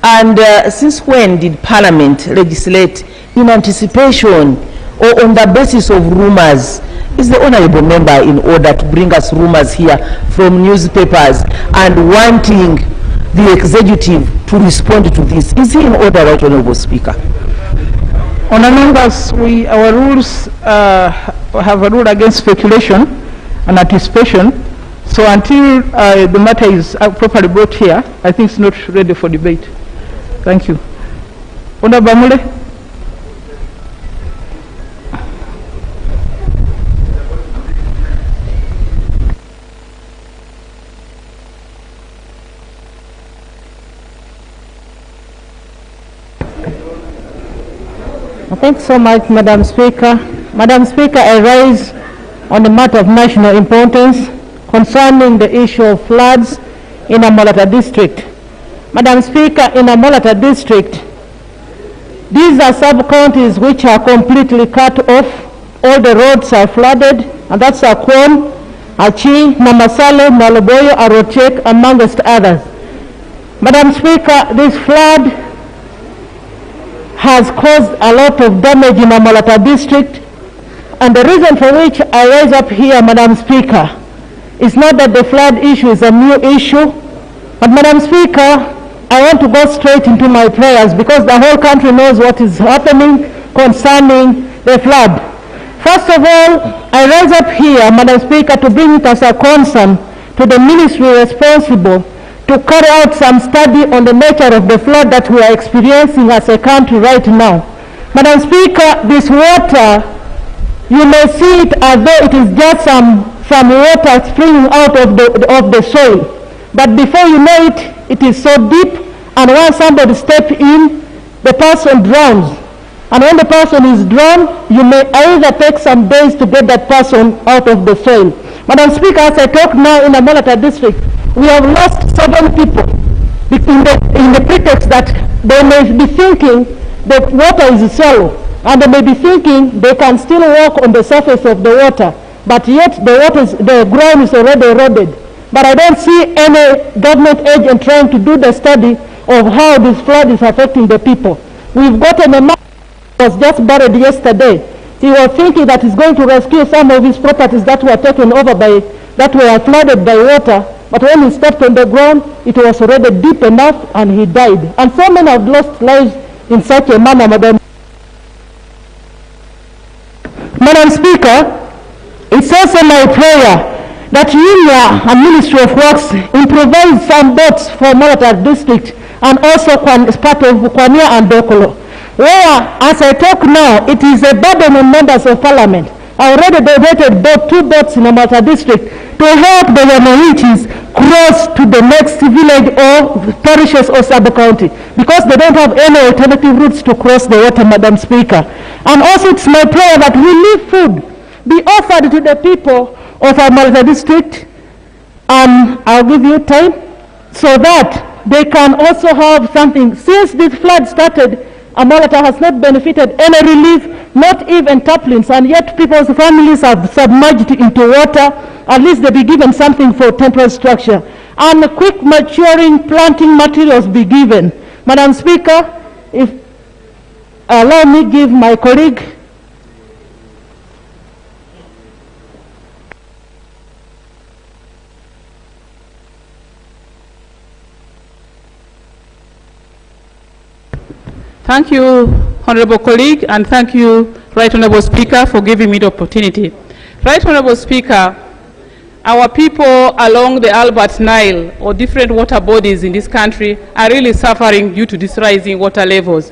And since when did Parliament legislate in anticipation or on the basis of rumors? Is the honorable member in order to bring us rumors here from newspapers and wanting the executive to respond to this? Is he in order, right, Honorable Speaker? Honourable members, our rules have a rule against speculation and anticipation. So until the matter is properly brought here, I think it's not ready for debate. Thank you. Honourable Bamule. Thanks so much, Madam Speaker. Madam Speaker, I rise on a matter of national importance concerning the issue of floods in Amolata district. Madam Speaker, in Amolata district, these are sub-counties which are completely cut off. All the roads are flooded, and that's Akwon, Achi, Namasale, Naloboyo, Arochek, amongst others. Madam Speaker, this flood has caused a lot of damage in Amolata district, and the reason for which I rise up here, Madam Speaker, is not that the flood issue is a new issue, but Madam Speaker, I want to go straight into my prayers because the whole country knows what is happening concerning the flood. First of all, I rise up here, Madam Speaker, to bring it as a concern to the ministry responsible to carry out some study on the nature of the flood that we are experiencing as a country right now. Madam Speaker, this water, you may see it as though it is just some water springing out of the soil. But before you know it, it is so deep, and once somebody steps in, the person drowns. And when the person is drowned, you may either take some days to get that person out of the soil. Madam Speaker, as I talk now in the Amolata district, we have lost 7 people in the pretext that they may be thinking the water is shallow, and they may be thinking they can still walk on the surface of the water, but yet the ground is already eroded. But I don't see any government agent trying to do the study of how this flood is affecting the people. We've gotten a man who was just buried yesterday. He was thinking that he's going to rescue some of his properties that were taken over that were flooded by water. But when he stepped on the ground, it was already deep enough and he died. And so many have lost lives in such a manner, Madam Speaker. It's also my prayer that UNIA and Ministry of Works improvise some boats for Amolata district and also as part of Kwania and Dokolo, where, as I talk now, it is a burden on members of Parliament. I already donated 2 boats in Amolata district to help the Yamaitis cross to the next village or parishes or sub-county because they don't have any alternative routes to cross the water, Madam Speaker. And also it's my prayer that relief food be offered to the people of Amolata district, and I'll give you time, so that they can also have something. Since this flood started, Amolata has not benefited any relief, not even taplings, and yet people's families are submerged into water. At least they be given something for temporary structure. And quick maturing planting materials be given. Madam Speaker, if allow me give my colleague. Thank you, Honorable colleague, and thank you, Right Honorable Speaker, for giving me the opportunity. Right Honorable Speaker, our people along the Albert Nile or different water bodies in this country are really suffering due to these rising water levels.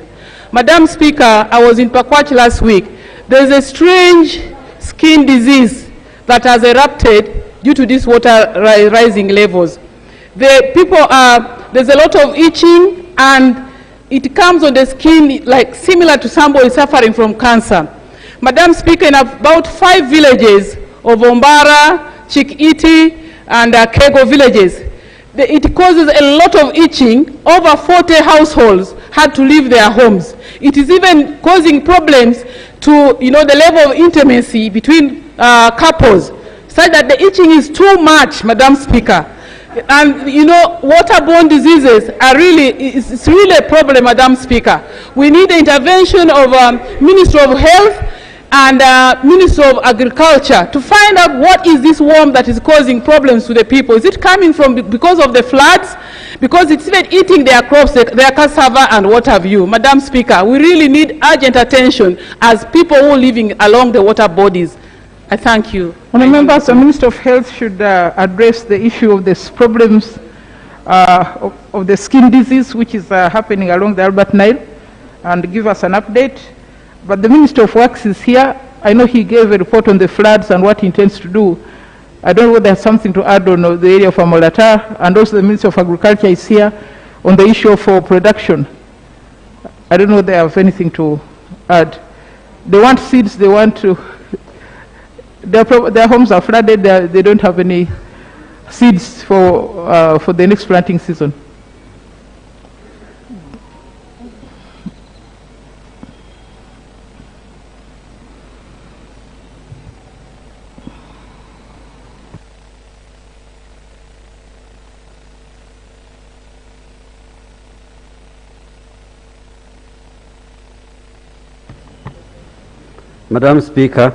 Madam Speaker, I was in Pakwach last week. There is a strange skin disease that has erupted due to these water rising levels. There's a lot of itching, and it comes on the skin like similar to somebody suffering from cancer. Madam Speaker, in about 5 villages of Ombara, Chikiti, and Kego villages, it causes a lot of itching. Over 40 households had to leave their homes. It is even causing problems to the level of intimacy between couples, such that the itching is too much, Madam Speaker. And you know, waterborne diseases are it's really a problem, Madam Speaker. We need the intervention of Ministry of Health and Ministry of Agriculture to find out what is this worm that is causing problems to the people. Is it coming from because of the floods? Because it's even eating their crops, their cassava and what have you. Madam Speaker, we really need urgent attention as people who are living along the water bodies. I thank you. Honourable members, the Minister of Health should address the issue of these problems of the skin disease which is happening along the Albert Nile and give us an update. But the Minister of Works is here. I know he gave a report on the floods and what he intends to do. I don't know whether there's something to add on the area of Amolata, and also the Minister of Agriculture is here on the issue of production. I don't know if they have anything to add. They want seeds, they want to, their homes are flooded, they don't have any seeds for the next planting season. Madam Speaker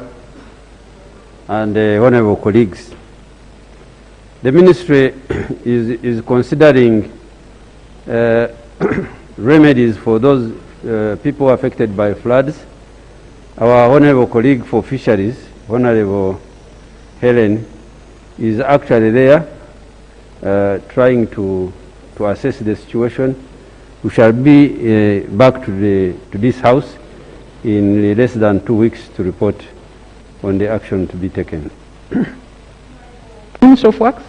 and honorable colleagues, the ministry is considering remedies for those people affected by floods. Our honorable colleague for fisheries, Honorable Helen, is actually there trying to assess the situation. We shall be back to this house in less than 2 weeks to report on the action to be taken. Minister of Works.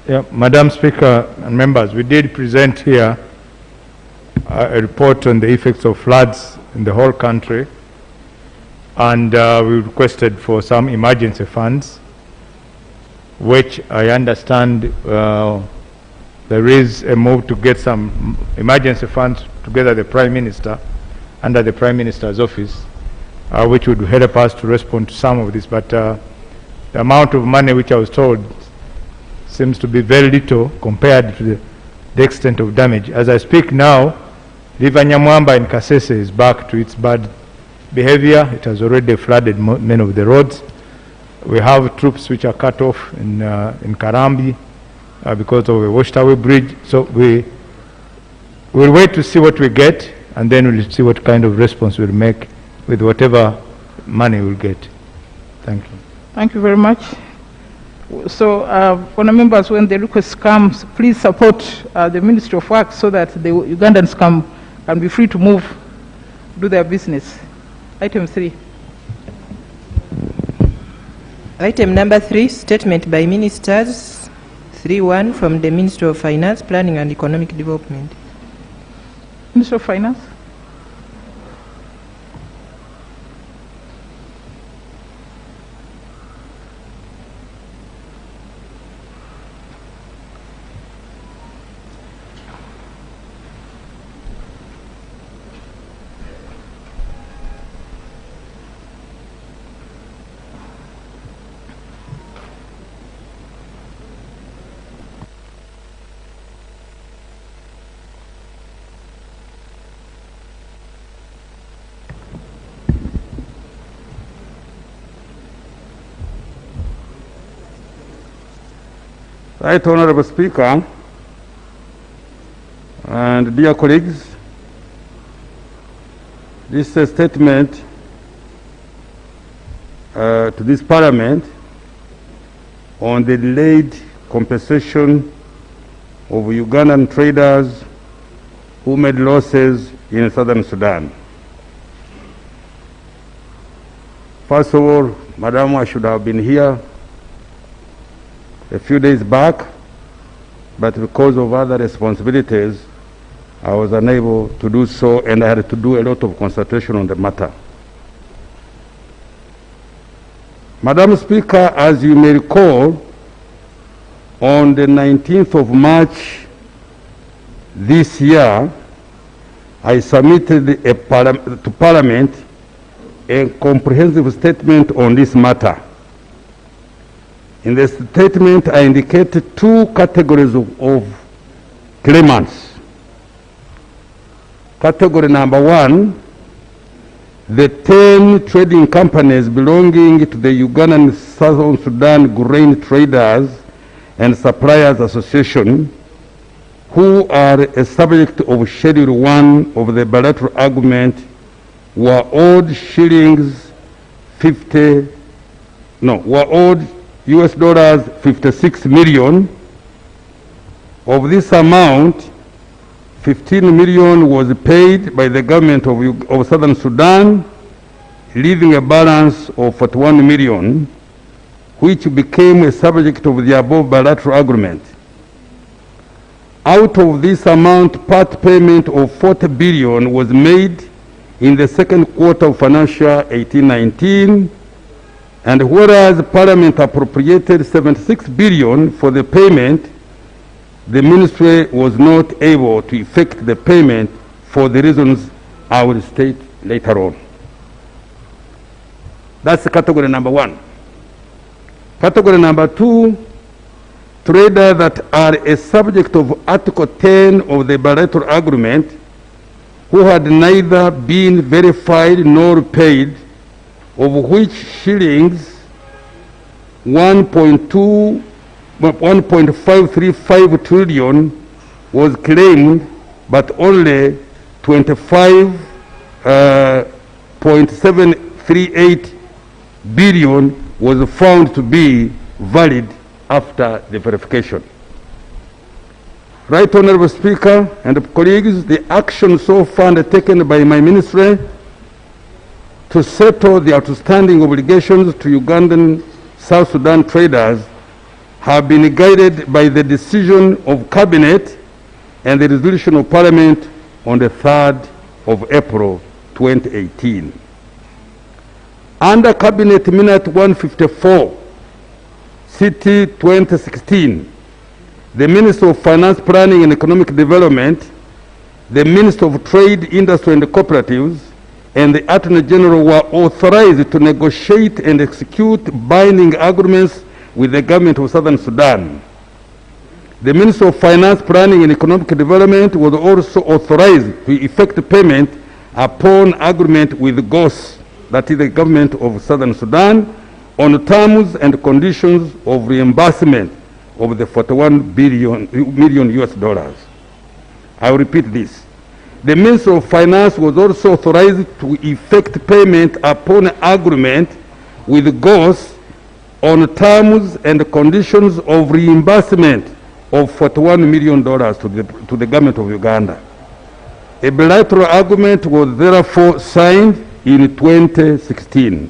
Yeah, Madam Speaker and members, we did present here a report on the effects of floods in the whole country. And we requested for some emergency funds, which I understand there is a move to get some emergency funds together the Prime Minister, under the Prime Minister's office, which would help us to respond to some of this. But the amount of money which I was told seems to be very little compared to the extent of damage. As I speak now, River Nyamwamba in Kasese is back to its bad behavior. It has already flooded many of the roads. We have troops which are cut off in Karambi because of a washed away bridge. So we will wait to see what we get, and then we'll see what kind of response we'll make with whatever money we'll get. Thank you. Thank you very much. So, honourable members, when the request comes, please support the Ministry of Works so that the Ugandans can be free to move, do their business. Item 3. Item number 3, statement by ministers. 3.1 from the Ministry of Finance, Planning and Economic Development. Minister of Finance. Right, Honorable Speaker, and dear colleagues, this is a statement to this Parliament on the delayed compensation of Ugandan traders who made losses in southern Sudan. First of all, Madam, I should have been here a few days back, but because of other responsibilities, I was unable to do so, and I had to do a lot of consultation on the matter. Madam Speaker, as you may recall, on the 19th of March this year, I submitted to Parliament a comprehensive statement on this matter. In the statement, I indicated two categories of claimants. Category number one, the 10 trading companies belonging to the Ugandan Southern Sudan Grain Traders and Suppliers Association, who are a subject of Schedule 1 of the bilateral agreement, were owed US dollars 56 million. Of this amount, 15 million was paid by the government of Southern Sudan, leaving a balance of 41 million, which became a subject of the above bilateral agreement. Out of this amount, part payment of 40 billion was made in the second quarter of financial 18-19, and whereas Parliament appropriated 76 billion for the payment, the Ministry was not able to effect the payment for the reasons I will state later on. That's category number one. Category number two, traders that are a subject of Article 10 of the bilateral agreement, who had neither been verified nor paid, of which shillings 1.535 trillion was claimed, but only 25.738 billion was found to be valid after the verification. Right Honorable Speaker and colleagues, the action so far undertaken by my ministry to settle the outstanding obligations to Ugandan South Sudan traders have been guided by the decision of Cabinet and the resolution of Parliament on the 3rd of April 2018. Under Cabinet Minute 154, CT 2016, the Minister of Finance, Planning and Economic Development, the Minister of Trade, Industry and Cooperatives, and the Attorney General were authorized to negotiate and execute binding agreements with the government of Southern Sudan. The Minister of Finance, Planning and Economic Development was also authorized to effect payment upon agreement with GOS, that is the government of Southern Sudan, on terms and conditions of reimbursement of the 41 million US dollars. I will repeat this. The Minister of Finance was also authorized to effect payment upon agreement with GOS on terms and conditions of reimbursement of $41 million to the government of Uganda. A bilateral agreement was therefore signed in 2016.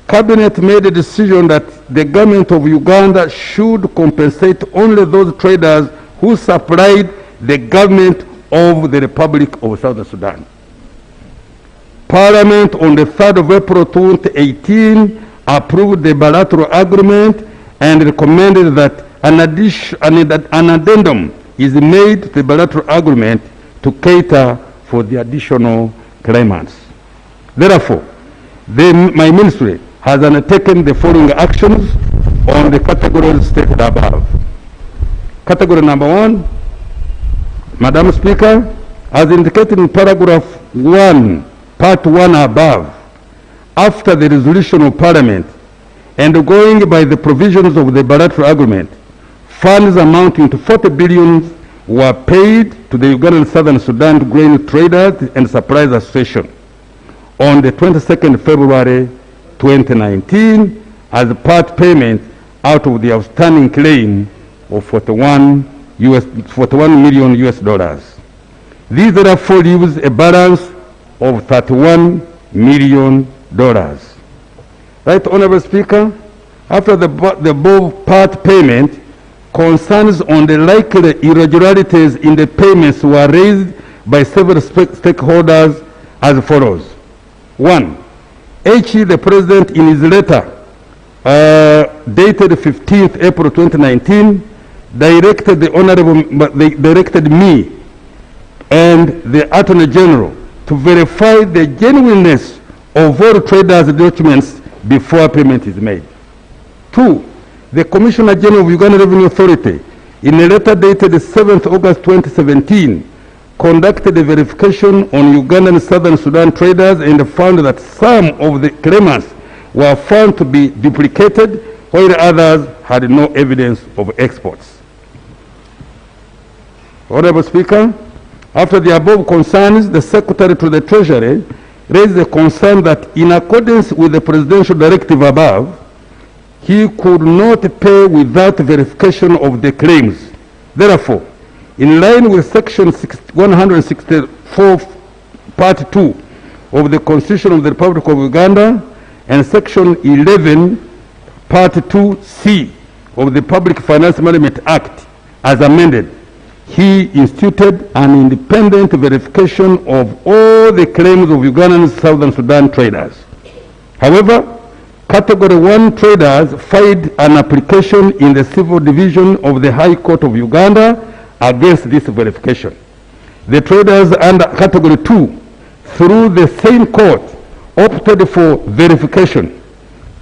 Cabinet made a decision that the government of Uganda should compensate only those traders who supplied the government of the Republic of South Sudan. Parliament on the 3rd of April 2018 approved the bilateral agreement and recommended that an addendum is made to the bilateral agreement to cater for the additional claimants. Therefore, my ministry has undertaken the following actions on the categories stated above. Category number one, Madam Speaker, as indicated in paragraph 1, part 1 above, after the resolution of Parliament and going by the provisions of the bilateral agreement, funds amounting to 40 billion were paid to the Ugandan Southern Sudan Grain Traders and Suppliers Association on the 22nd February 2019 as part payment out of the outstanding claim of 41 million US dollars. These therefore leaves a balance of $31 million. Right Honorable Speaker, after the above part payment, concerns on the likely irregularities in the payments were raised by several stakeholders as follows. 1. H.E. the President in his letter dated 15th April 2019 directed they directed me and the Attorney General to verify the genuineness of all traders' documents before payment is made. 2, the Commissioner General of Uganda Revenue Authority, in a letter dated 7th August 2017, conducted a verification on Ugandan Southern Sudan traders and found that some of the claimants were found to be duplicated, while others had no evidence of exports. Honorable Speaker, after the above concerns, the Secretary to the Treasury raised the concern that in accordance with the presidential directive above, he could not pay without verification of the claims. Therefore, in line with Section 164, Part 2 of the Constitution of the Republic of Uganda and Section 11, Part 2C of the Public Finance Management Act, as amended, he instituted an independent verification of all the claims of Ugandan Southern Sudan traders. However, Category 1 traders filed an application in the Civil Division of the High Court of Uganda against this verification. The traders under Category 2, through the same court, opted for verification.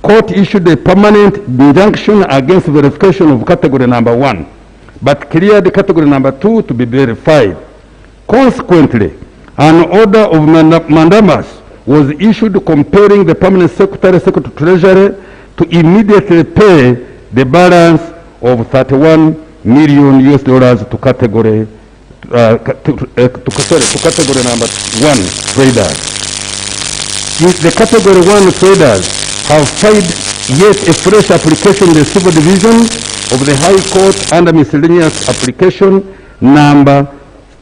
Court issued a permanent injunction against verification of Category number 1, but cleared Category number 2 to be verified. Consequently, an order of mandamus was issued compelling the Permanent Secretary to Treasury to immediately pay the balance of $31 million to Category Category number 1 traders. The Category 1 traders have filed yet a fresh application in the Civil Division of the High Court under miscellaneous application number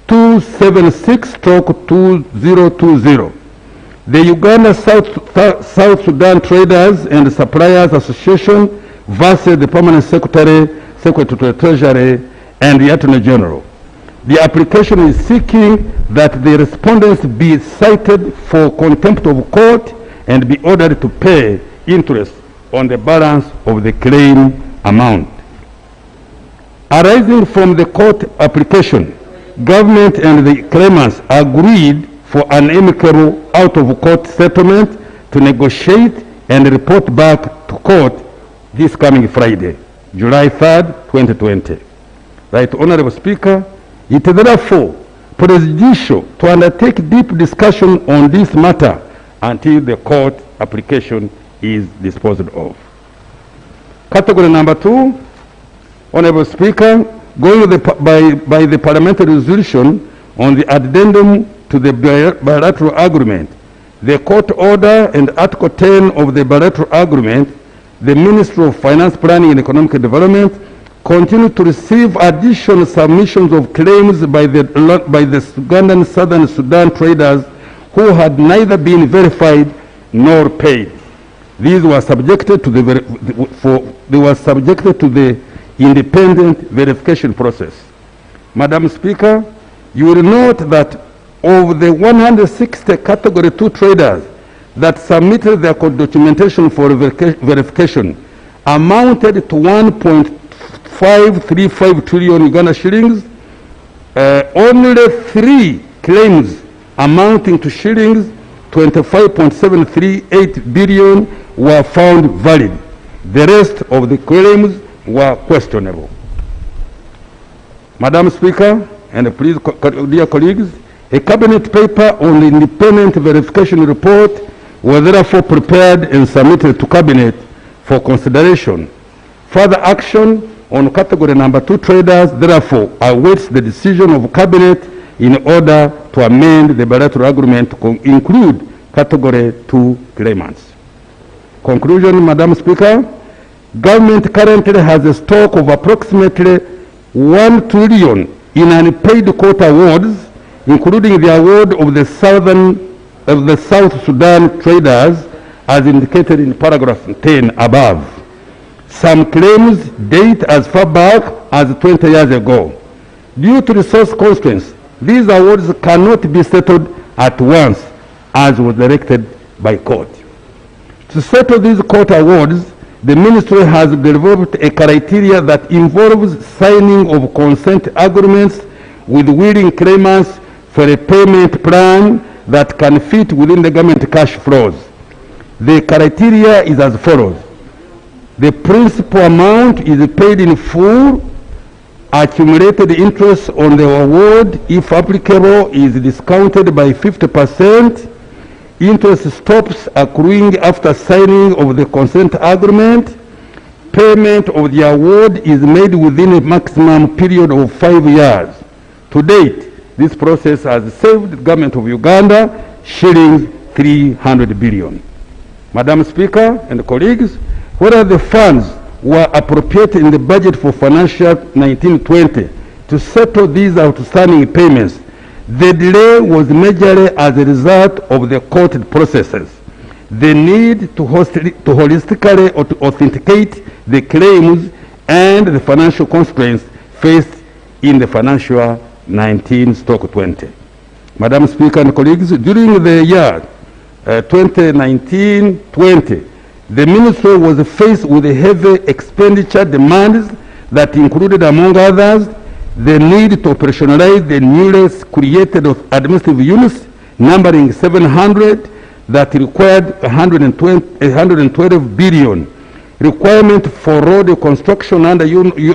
276/2020. The Uganda South Sudan Traders and Suppliers Association versus the Permanent Secretary to the Treasury and the Attorney General. The application is seeking that the respondents be cited for contempt of court and be ordered to pay interest on the balance of the claim amount. Arising from the court application, government and the claimants agreed for an amicable out-of-court settlement to negotiate and report back to court this coming Friday, July 3rd, 2020. Right, Honorable Speaker, it is therefore prejudicial to undertake deep discussion on this matter until the court application is disposed of. Category number 2, Honorable Speaker, going by the parliamentary resolution on the addendum to the bilateral agreement, the court order and Article 10 of the bilateral agreement, the Ministry of Finance, Planning and Economic Development continue to receive additional submissions of claims by the Ugandan Southern Sudan traders who had neither been verified nor paid. These were subjected to the independent verification process. Madam Speaker, you will note that of the 160 Category 2 traders that submitted their documentation for verification amounted to 1.535 trillion Uganda shillings. Only 3 claims amounting to shillings 25.738 billion were found valid. The rest of the claims were questionable. Madam Speaker, and please, dear colleagues, a cabinet paper on the independent verification report was therefore prepared and submitted to cabinet for consideration. Further action on category number 2 traders therefore awaits the decision of cabinet in order to amend the bilateral agreement to include category 2 claimants. Conclusion, Madam Speaker, government currently has a stock of approximately 1 trillion in unpaid court awards, including the award of the South Sudan traders as indicated in paragraph 10 above. Some claims date as far back as 20 years ago. Due to resource constraints, these awards cannot be settled at once as was directed by court. To settle these court awards, the Ministry has developed a criteria that involves signing of consent agreements with willing claimants for a payment plan that can fit within the government cash flows. The criteria is as follows. The principal amount is paid in full. Accumulated interest on the award, if applicable, is discounted by 50%. Interest stops accruing after signing of the consent agreement. Payment of the award is made within a maximum period of 5 years. To date, this process has saved the government of Uganda shillings 300 billion. Madam Speaker and colleagues, whether the funds were appropriated in the budget for financial 1920 to settle these outstanding payments, the delay was majorly as a result of the court processes. The need to holistically authenticate the claims and the financial constraints faced in the financial 19/20. Madam Speaker and colleagues, during the year 2019-20, the Ministry was faced with heavy expenditure demands that included, among others, the need to operationalize the newly created administrative units numbering 700 that required 112 billion, requirement for road construction under UNRA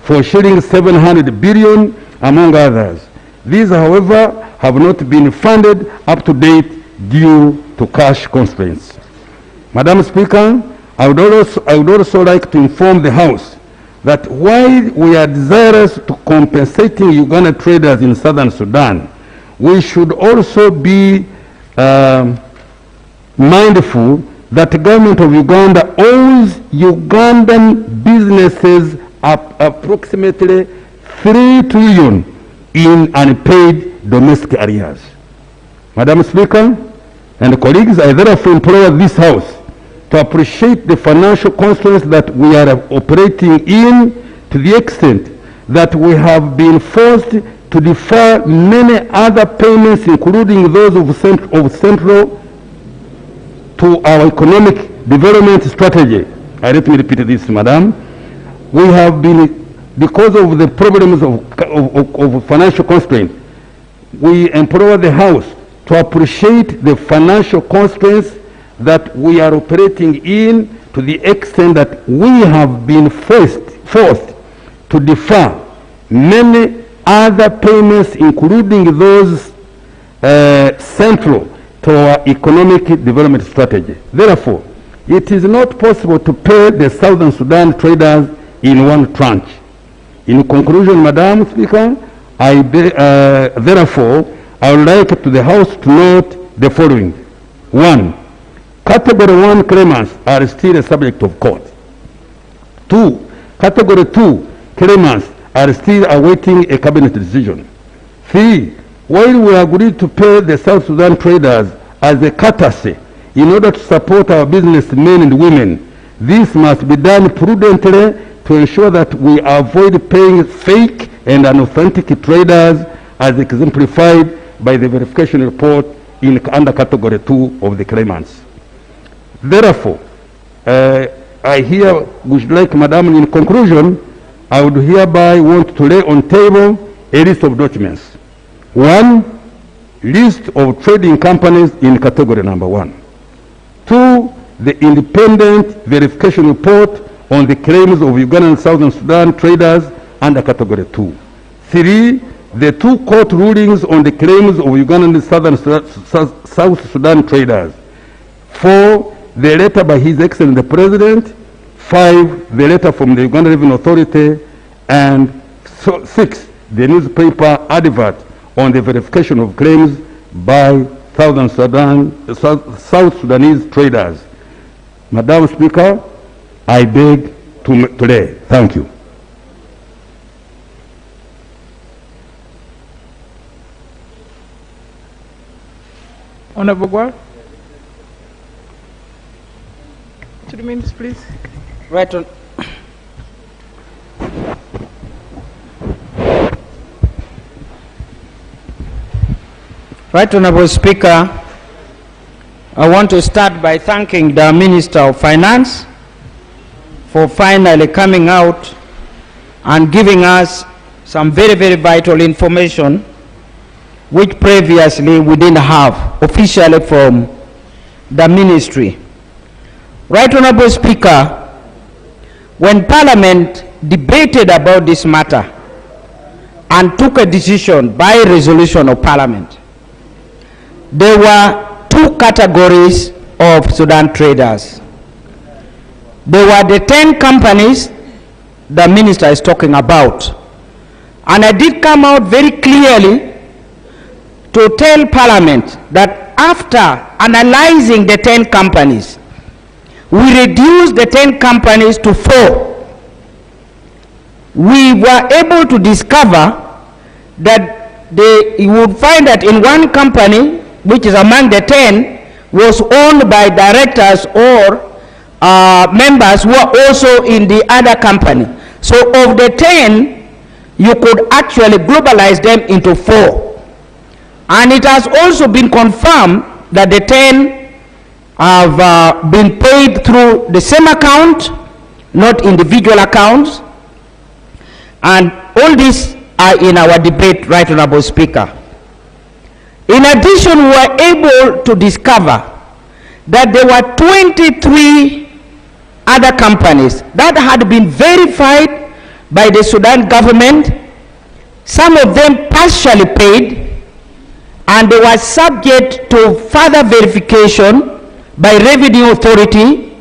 for shilling 700 billion, among others. These, however, have not been funded up to date due to cash constraints. Madam Speaker, I would also like to inform the House that while we are desirous to compensating Uganda traders in southern Sudan, we should also be mindful that the government of Uganda owes Ugandan businesses approximately 3 trillion in unpaid domestic arrears. Madam Speaker and colleagues, I therefore implore this House to appreciate the financial constraints that we are operating in, to the extent that we have been forced to defer many other payments, including those of central to our economic development strategy. Let me repeat this, Madam. We have been, because of the problems of financial constraint, we implore the House to appreciate the financial constraints that we are operating in, to the extent that we have been forced to defer many other payments, including those central to our economic development strategy. Therefore, it is not possible to pay the Southern Sudan traders in one tranche. In conclusion, Madam Speaker, therefore, I would like to the House to note the following. 1. Category 1 claimants are still a subject of court. 2. Category 2 claimants are still awaiting a cabinet decision. 3. While we agreed to pay the South Sudan traders as a courtesy in order to support our businessmen and women, this must be done prudently to ensure that we avoid paying fake and unauthentic traders as exemplified by the verification report under category 2 of the claimants. Therefore, I would like, Madam, in conclusion, I would hereby want to lay on table a list of documents. 1, list of trading companies in category number 1. 2, the independent verification report on the claims of Ugandan and Southern Sudan traders under category 2. 3, the 2 court rulings on the claims of Ugandan and South Sudan traders. 4, the letter by His Excellency the President. 5, the letter from the Uganda Revenue Authority. And 6, the newspaper advert on the verification of claims by South Sudanese traders. Madam Speaker, I beg to lay. Thank you. Honorable Gwal. 3 minutes, please. Right on. Right, Honorable Speaker, I want to start by thanking the Minister of Finance for finally coming out and giving us some very, very vital information which previously we didn't have officially from the ministry. Right Honorable Speaker, when Parliament debated about this matter and took a decision by resolution of Parliament, there were two categories of Sudan traders. There were the 10 companies the minister is talking about. And I did come out very clearly to tell Parliament that after analyzing the 10 companies, we reduced the 10 companies to 4. We were able to discover that you would find that in one company, which is among the 10, was owned by directors or members who are also in the other company. So of the 10, you could actually globalize them into 4. And it has also been confirmed that the 10 have been paid through the same account, not individual accounts. And all these are in our debate, Right Honorable Speaker. In addition, we were able to discover that there were 23 other companies that had been verified by the Sudan government, some of them partially paid, and they were subject to further verification by Revenue Authority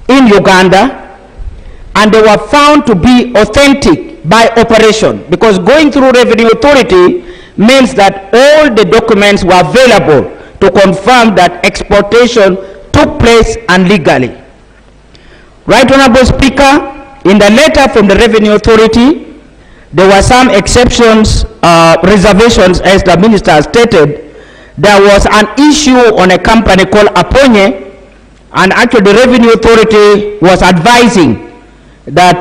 in Uganda, and they were found to be authentic by operation, because going through Revenue Authority means that all the documents were available to confirm that exportation took place and legally. Right Honorable Speaker, in the letter from the Revenue Authority, there were some exceptions, reservations, as the minister has stated. There was an issue on a company called Aponye, and actually the Revenue Authority was advising that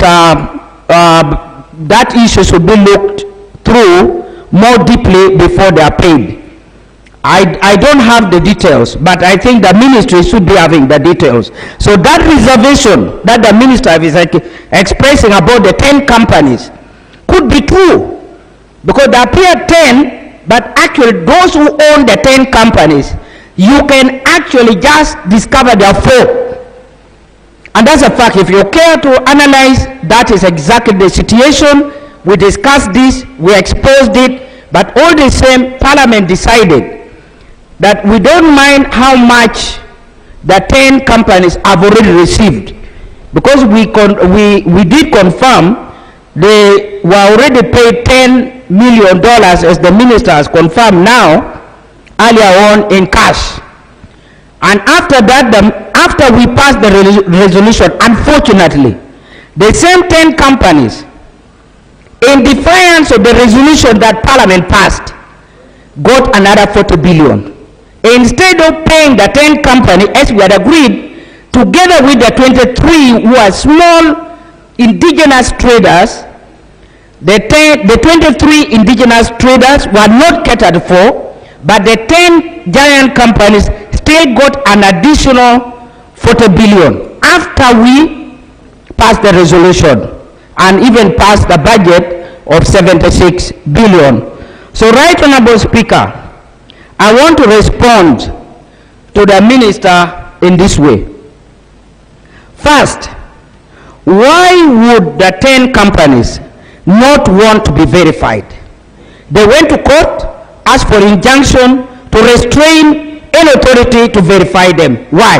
that issue should be looked through more deeply before they are paid. I don't have the details, but I think the ministry should be having the details. So that reservation that the minister is expressing about the 10 companies could be true, because there appear 10, but actually those who own the 10 companies, you can actually just discover there are 4. And that's a fact. If you care to analyze, that is exactly the situation. We discussed this, we exposed it, but all the same, Parliament decided that we don't mind how much the 10 companies have already received, because we did confirm they were already paid $10 million, as the minister has confirmed now, earlier on in cash. And after that, after we passed the resolution, unfortunately, the same 10 companies, in defiance of the resolution that Parliament passed, got another 40 billion. Instead of paying the 10 company as we had agreed, together with the 23 who are small indigenous traders, the 23 indigenous traders were not catered for, but the 10 giant companies still got an additional 40 billion after we passed the resolution and even passed the budget of 76 billion. So, Right Honorable Speaker, I want to respond to the minister in this way. First, why would the 10 companies not want to be verified? They went to court, asked for injunction to restrain any authority to verify them. Why?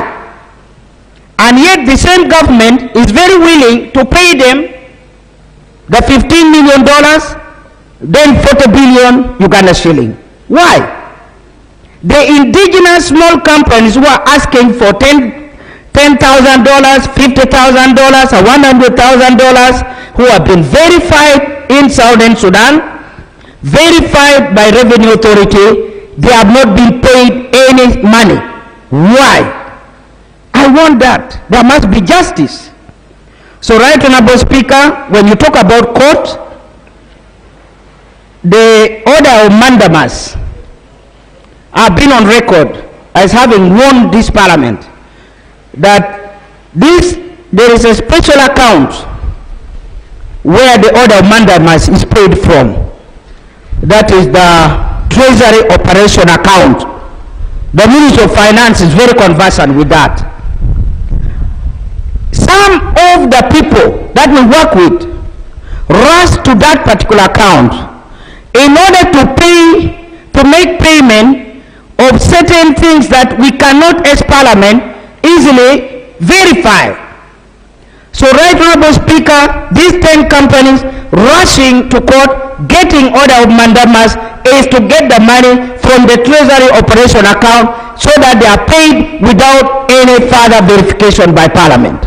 And yet the same government is very willing to pay them the $15 million, then 40 billion Uganda shilling. Why? The indigenous small companies who are asking for $10,000, $50,000, or $100,000, who have been verified in Southern Sudan, verified by Revenue Authority, they have not been paid any money. Why? I want that. There must be justice. So, Right Honorable Speaker, when you talk about court, the order of mandamus have been on record as having warned this parliament that there is a special account where the order of mandamus is paid from. That is the Treasury Operation Account. The Ministry of Finance is very conversant with that. Some of the people that we work with rush to that particular account in order to make payment of certain things that we cannot as Parliament easily verify. So, Right Honorable Speaker, these 10 companies rushing to court, getting order of mandamus is to get the money from the Treasury Operation Account so that they are paid without any further verification by Parliament.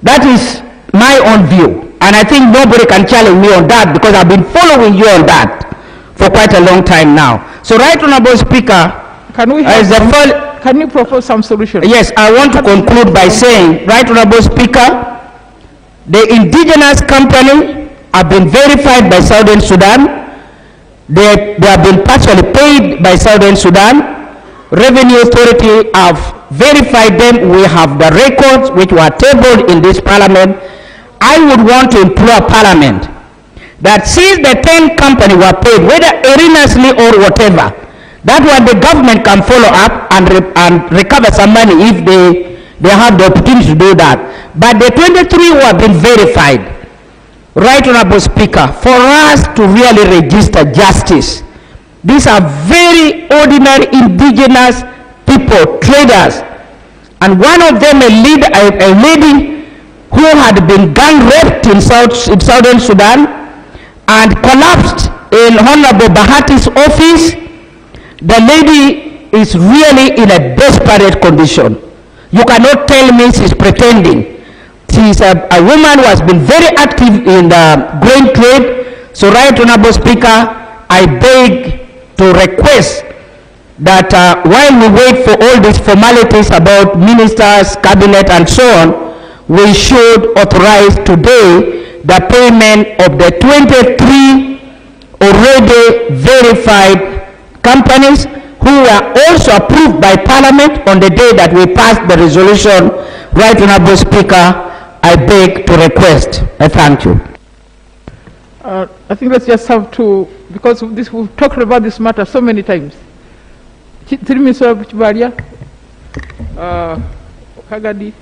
That is my own view, and I think nobody can challenge me on that because I've been following you on that for quite a long time now. So, Right Honorable Speaker, can you propose some solution? Yes, I want to conclude by saying, Right Honorable Speaker, the indigenous company have been verified by Southern Sudan. They have been partially paid by Southern Sudan. Revenue Authority have verified them. We have the records which were tabled in this Parliament. I would want to implore Parliament that since the 10 companies were paid, whether erroneously or whatever, that one the government can follow up and recover some money if they have the opportunity to do that. But the 23 who have been verified, Right Honorable Speaker, for us to really register justice, these are very ordinary indigenous people, traders, and one of them a lady who had been gang raped in Southern Sudan and collapsed in Honorable Bahati's office. The lady is really in a desperate condition. You cannot tell me she's pretending. She's a woman who has been very active in the grain trade. So, Right Honorable Speaker, I beg to request that while we wait for all these formalities about ministers, cabinet, and so on, we should authorize today the payment of the 23 already verified companies who were also approved by Parliament on the day that we passed the resolution. Right Honorable Speaker, I beg to request. I thank you. I think let's just have to, because we've talked about this matter so many times. Kagadi,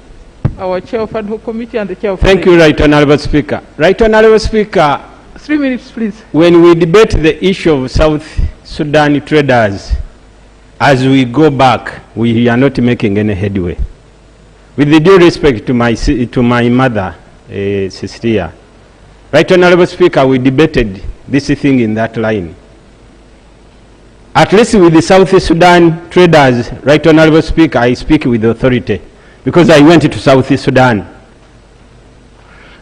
our chair of ad hoc committee and the chair of... Thank you, Right Honorable Speaker. Right Honorable Speaker, 3 minutes, please. When we debate the issue of South Sudan traders, as we go back, we are not making any headway. With the due respect to my mother, Sister, Right Honorable Speaker, we debated this thing in that line. At least with the South Sudan traders, Right Honorable Speaker, I speak with authority because I went to South Sudan.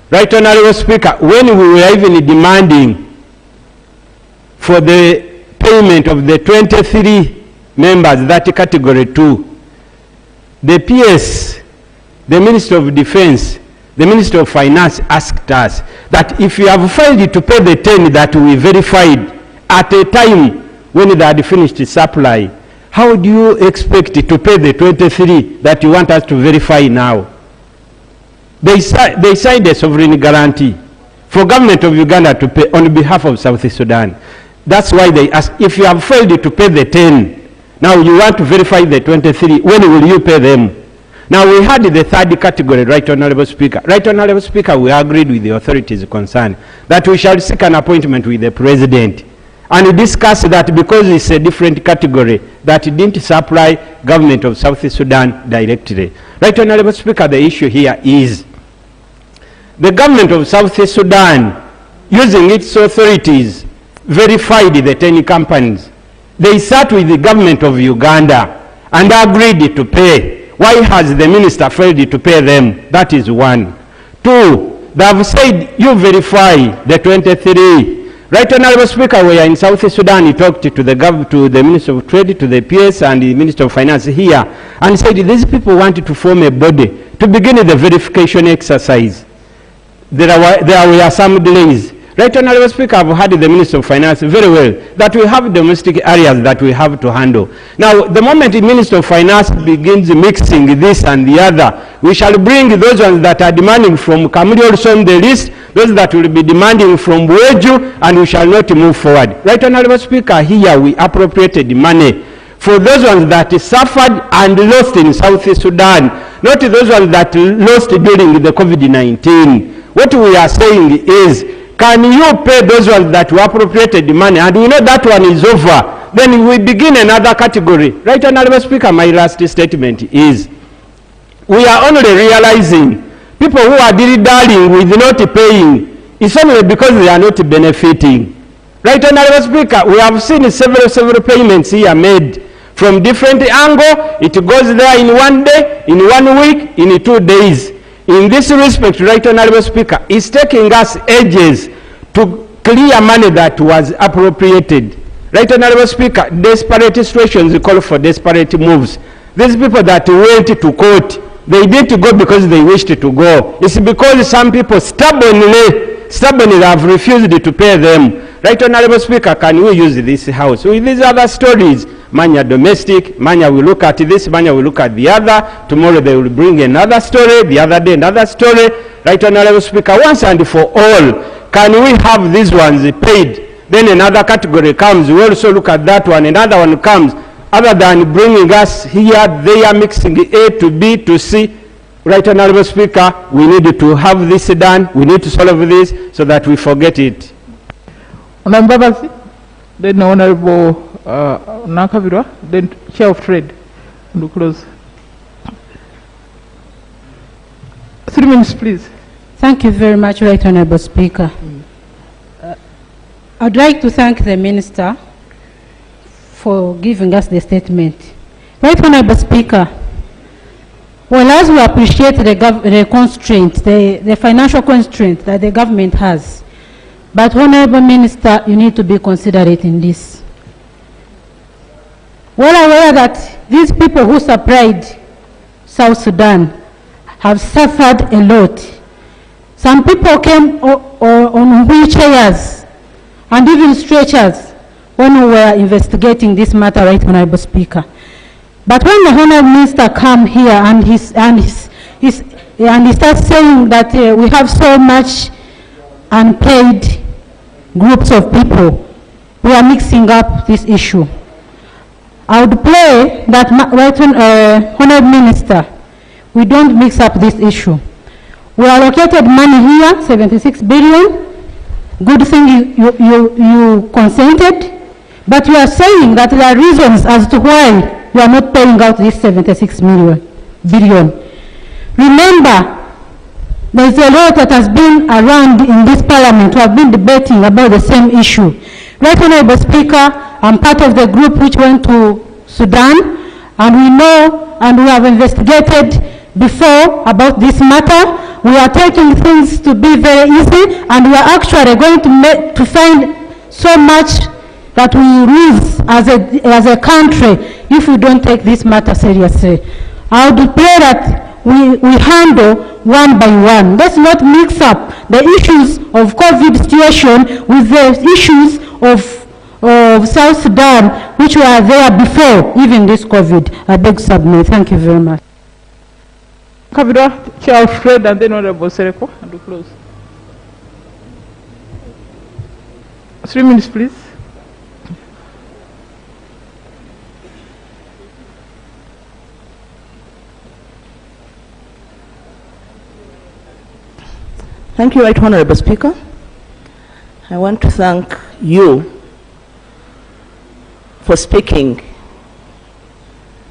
Right Honorable Speaker, when we were even demanding for the payment of the 23 members, that category 2, the PS, the Minister of Defense, the Minister of Finance asked us that if you have failed to pay the 10 that we verified at a time when they had finished the supply, how do you expect to pay the 23 that you want us to verify now? They signed a sovereign guarantee for government of Uganda to pay on behalf of South Sudan. That's why they asked, if you have failed to pay the 10, now you want to verify the 23, when will you pay them? Now we had the third category, Right Honorable Speaker. Right Honorable Speaker, we agreed with the authorities concerned that we shall seek an appointment with the President and discuss that because it's a different category that didn't supply government of South Sudan directly. Right Honorable Speaker, the issue here is the government of South Sudan, using its authorities, verified the 10 companies. They sat with the government of Uganda and agreed to pay. Why has the minister failed to pay them? That is one. Two, they have said you verify the 23. Right Honorable Speaker, we are in South Sudan. He talked to the Minister of Trade, to the PS and the Minister of Finance here, and said these people wanted to form a body to begin the verification exercise. There were some delays. Right, Honorable Speaker, I've heard the Minister of Finance very well, that we have domestic areas that we have to handle. Now, the moment the Minister of Finance begins mixing this and the other, we shall bring those ones that are demanding from Kamuri also on the list, those that will be demanding from Weju, and we shall not move forward. Right, Honorable Speaker, here we appropriated money for those ones that suffered and lost in South Sudan, not those ones that lost during the COVID-19. What we are saying is, can you pay those ones that were appropriated money? And we know that one is over. Then we begin another category. Right, Honorable Speaker, my last statement is, we are only realizing people who are dilly-dallying with not paying, it's only because they are not benefiting. Right, Honorable Speaker, we have seen several payments here made from different angles. It goes there in 1 day, in 1 week, in 2 days. In this respect, Right, Honorable Speaker, it's taking us ages to clear money that was appropriated. Right, Honorable Speaker, desperate situations call for desperate moves. These people that went to court, they didn't go because they wished to go. It's because some people stubbornly have refused to pay them. Right, Honorable Speaker, can we use this house with these other stories? Manya domestic, Manya will look at this, Manya will look at the other. Tomorrow they will bring another story, the other day another story. Right, Honorable Speaker, once and for all, can we have these ones paid? Then another category comes, we also look at that one, another one comes. Other than bringing us here, they are mixing A to B to C. Right, Honorable Speaker, we need to have this done, we need to solve this so that we forget it. Honorable Babasi, then Honorable Nakavirwa, then Chair of Trade. And we'll close. 3 minutes, please. Thank you very much, Right Honorable Speaker. I'd like to thank the Minister for giving us the statement. Right Honorable Speaker, well, as we appreciate the constraint, the financial constraint that the government has, but Honorable Minister, you need to be considerate in this. Well aware that these people who supplied South Sudan have suffered a lot. Some people came on wheelchairs and even stretchers when we were investigating this matter, Right Honorable Speaker. But when the Honorable Minister come here and he starts saying that we have so much unpaid groups of people, we are mixing up this issue. I would pray that, Honorable Minister, we don't mix up this issue. We allocated money here, 76 billion. Good thing you consented, but you are saying that there are reasons as to why you are not paying out this 76 billion. Remember, there is a lot that has been around in this parliament who have been debating about the same issue. Right Honorable Speaker, I'm part of the group which went to Sudan, and we know and we have investigated before about this matter. We are taking things to be very easy, and we are actually going to find so much that we lose as a country if we don't take this matter seriously. I would pray that we handle one by one. Let's not mix up the issues of COVID situation with the issues of South Sudan, which were there before even this COVID. I beg to submit. Thank you very much. Kabira, Chair of Trade, and then Honorable Sereko, and we'll close. 3 minutes, please. Thank you, Right Honorable Speaker. I want to thank you for speaking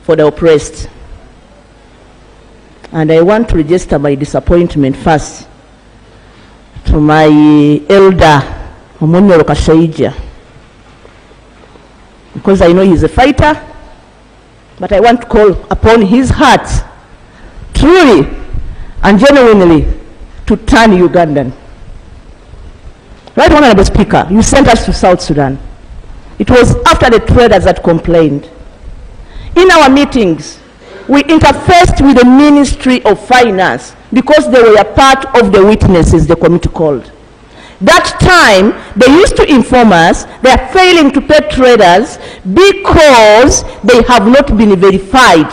for the oppressed. And I want to register my disappointment first to my elder, Omonyo Kashaija, because I know he's a fighter, but I want to call upon his heart, truly and genuinely, to turn Ugandan. Right Honorable Speaker, you sent us to South Sudan. It was after the traders that complained. In our meetings, we interfaced with the Ministry of Finance because they were a part of the witnesses the committee called. That time, they used to inform us they are failing to pay traders because they have not been verified.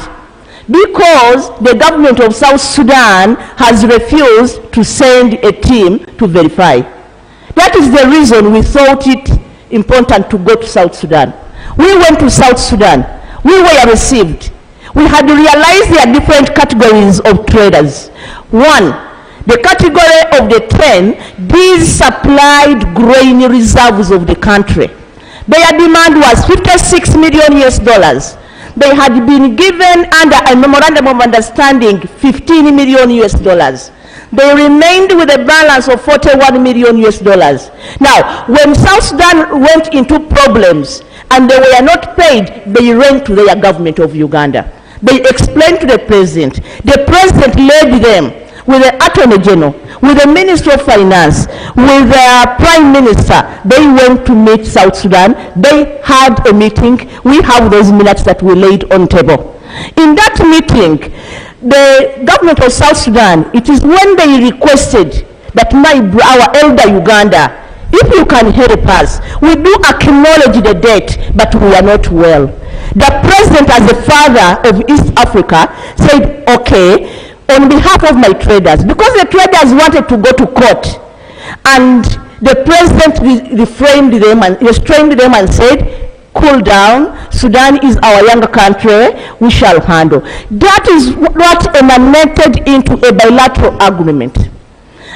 Because the government of South Sudan has refused to send a team to verify. That is the reason we thought it important to go to South Sudan. We went to South Sudan. We were received. We had realized there are different categories of traders. One, the category of the 10, these supplied grain reserves of the country. Their demand was $56 million US. They had been given under a memorandum of understanding $15 million US. They remained with a balance of $41 million US. Now, when South Sudan went into problems and they were not paid, they ran to their government of Uganda. They explained to the president. The president led them with the Attorney General, with the Minister of Finance, with the Prime Minister. They went to meet South Sudan. They had a meeting. We have those minutes that we laid on table. In that meeting, the government of South Sudan, it is when they requested that our elder Uganda, if you can help us, we do acknowledge the debt, but we are not well. The president, as the father of East Africa, said, okay, on behalf of my traders, because the traders wanted to go to court, and the president restrained them and said, cool down, Sudan is our younger country, we shall handle. That is what emanated into a bilateral agreement.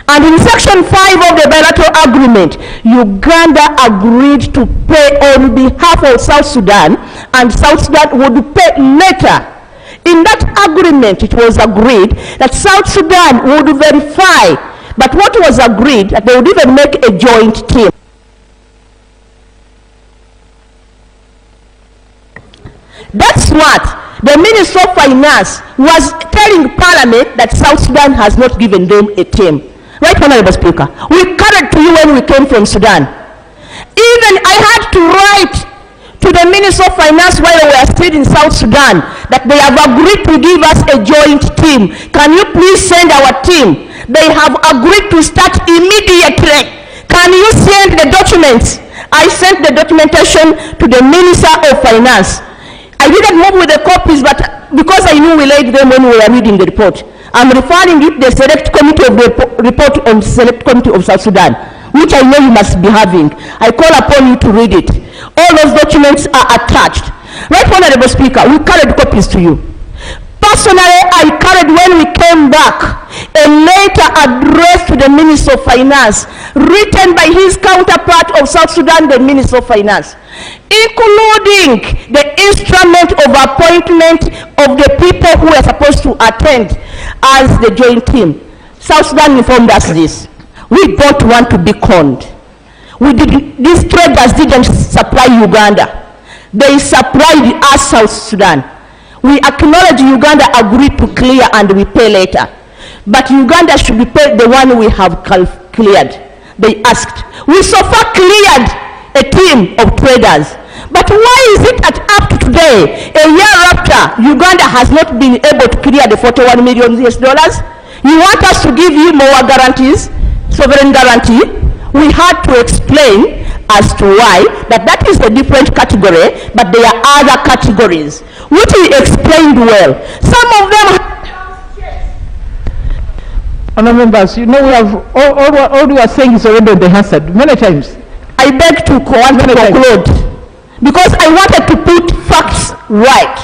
And in section 5 of the bilateral agreement, Uganda agreed to pay on behalf of South Sudan, and South Sudan would pay later. In that agreement, it was agreed that South Sudan would verify, but what was agreed, that they would even make a joint team. That's what the Minister of Finance was telling Parliament, that South Sudan has not given them a team. Right, Honorable Speaker? We carried to you when we came from Sudan. Even I had to write to the Minister of Finance while we were still in South Sudan that they have agreed to give us a joint team. Can you please send our team? They have agreed to start immediately. Can you send the documents? I sent the documentation to the Minister of Finance. I didn't move with the copies, but because I knew we laid them when we were reading the report. I'm referring it to the Select Committee of the report on Select Committee of South Sudan, which I know you must be having. I call upon you to read it. All those documents are attached. Right, Honorable Speaker, we carried copies to you. Personally, I carried, when we came back, a letter addressed to the Minister of Finance, written by his counterpart of South Sudan, the Minister of Finance, including the instrument of appointment of the people who are supposed to attend as the joint team. South Sudan informed us this. We don't want to be conned. These traders didn't supply Uganda. They supplied us, South Sudan. We acknowledge Uganda agreed to clear and we pay later. But Uganda should be paid the one we have cleared. They asked. We so far cleared a team of traders. But why is it that up to today, a year after, Uganda has not been able to clear the $41 million US? You want us to give you more guarantees, sovereign guarantee? We had to explain as to why, that is a different category, but there are other categories, which we explained well. Some of them... Honourable members, you know, we have all you are saying is already on the hazard many times. I beg to conclude, because I wanted to put facts right,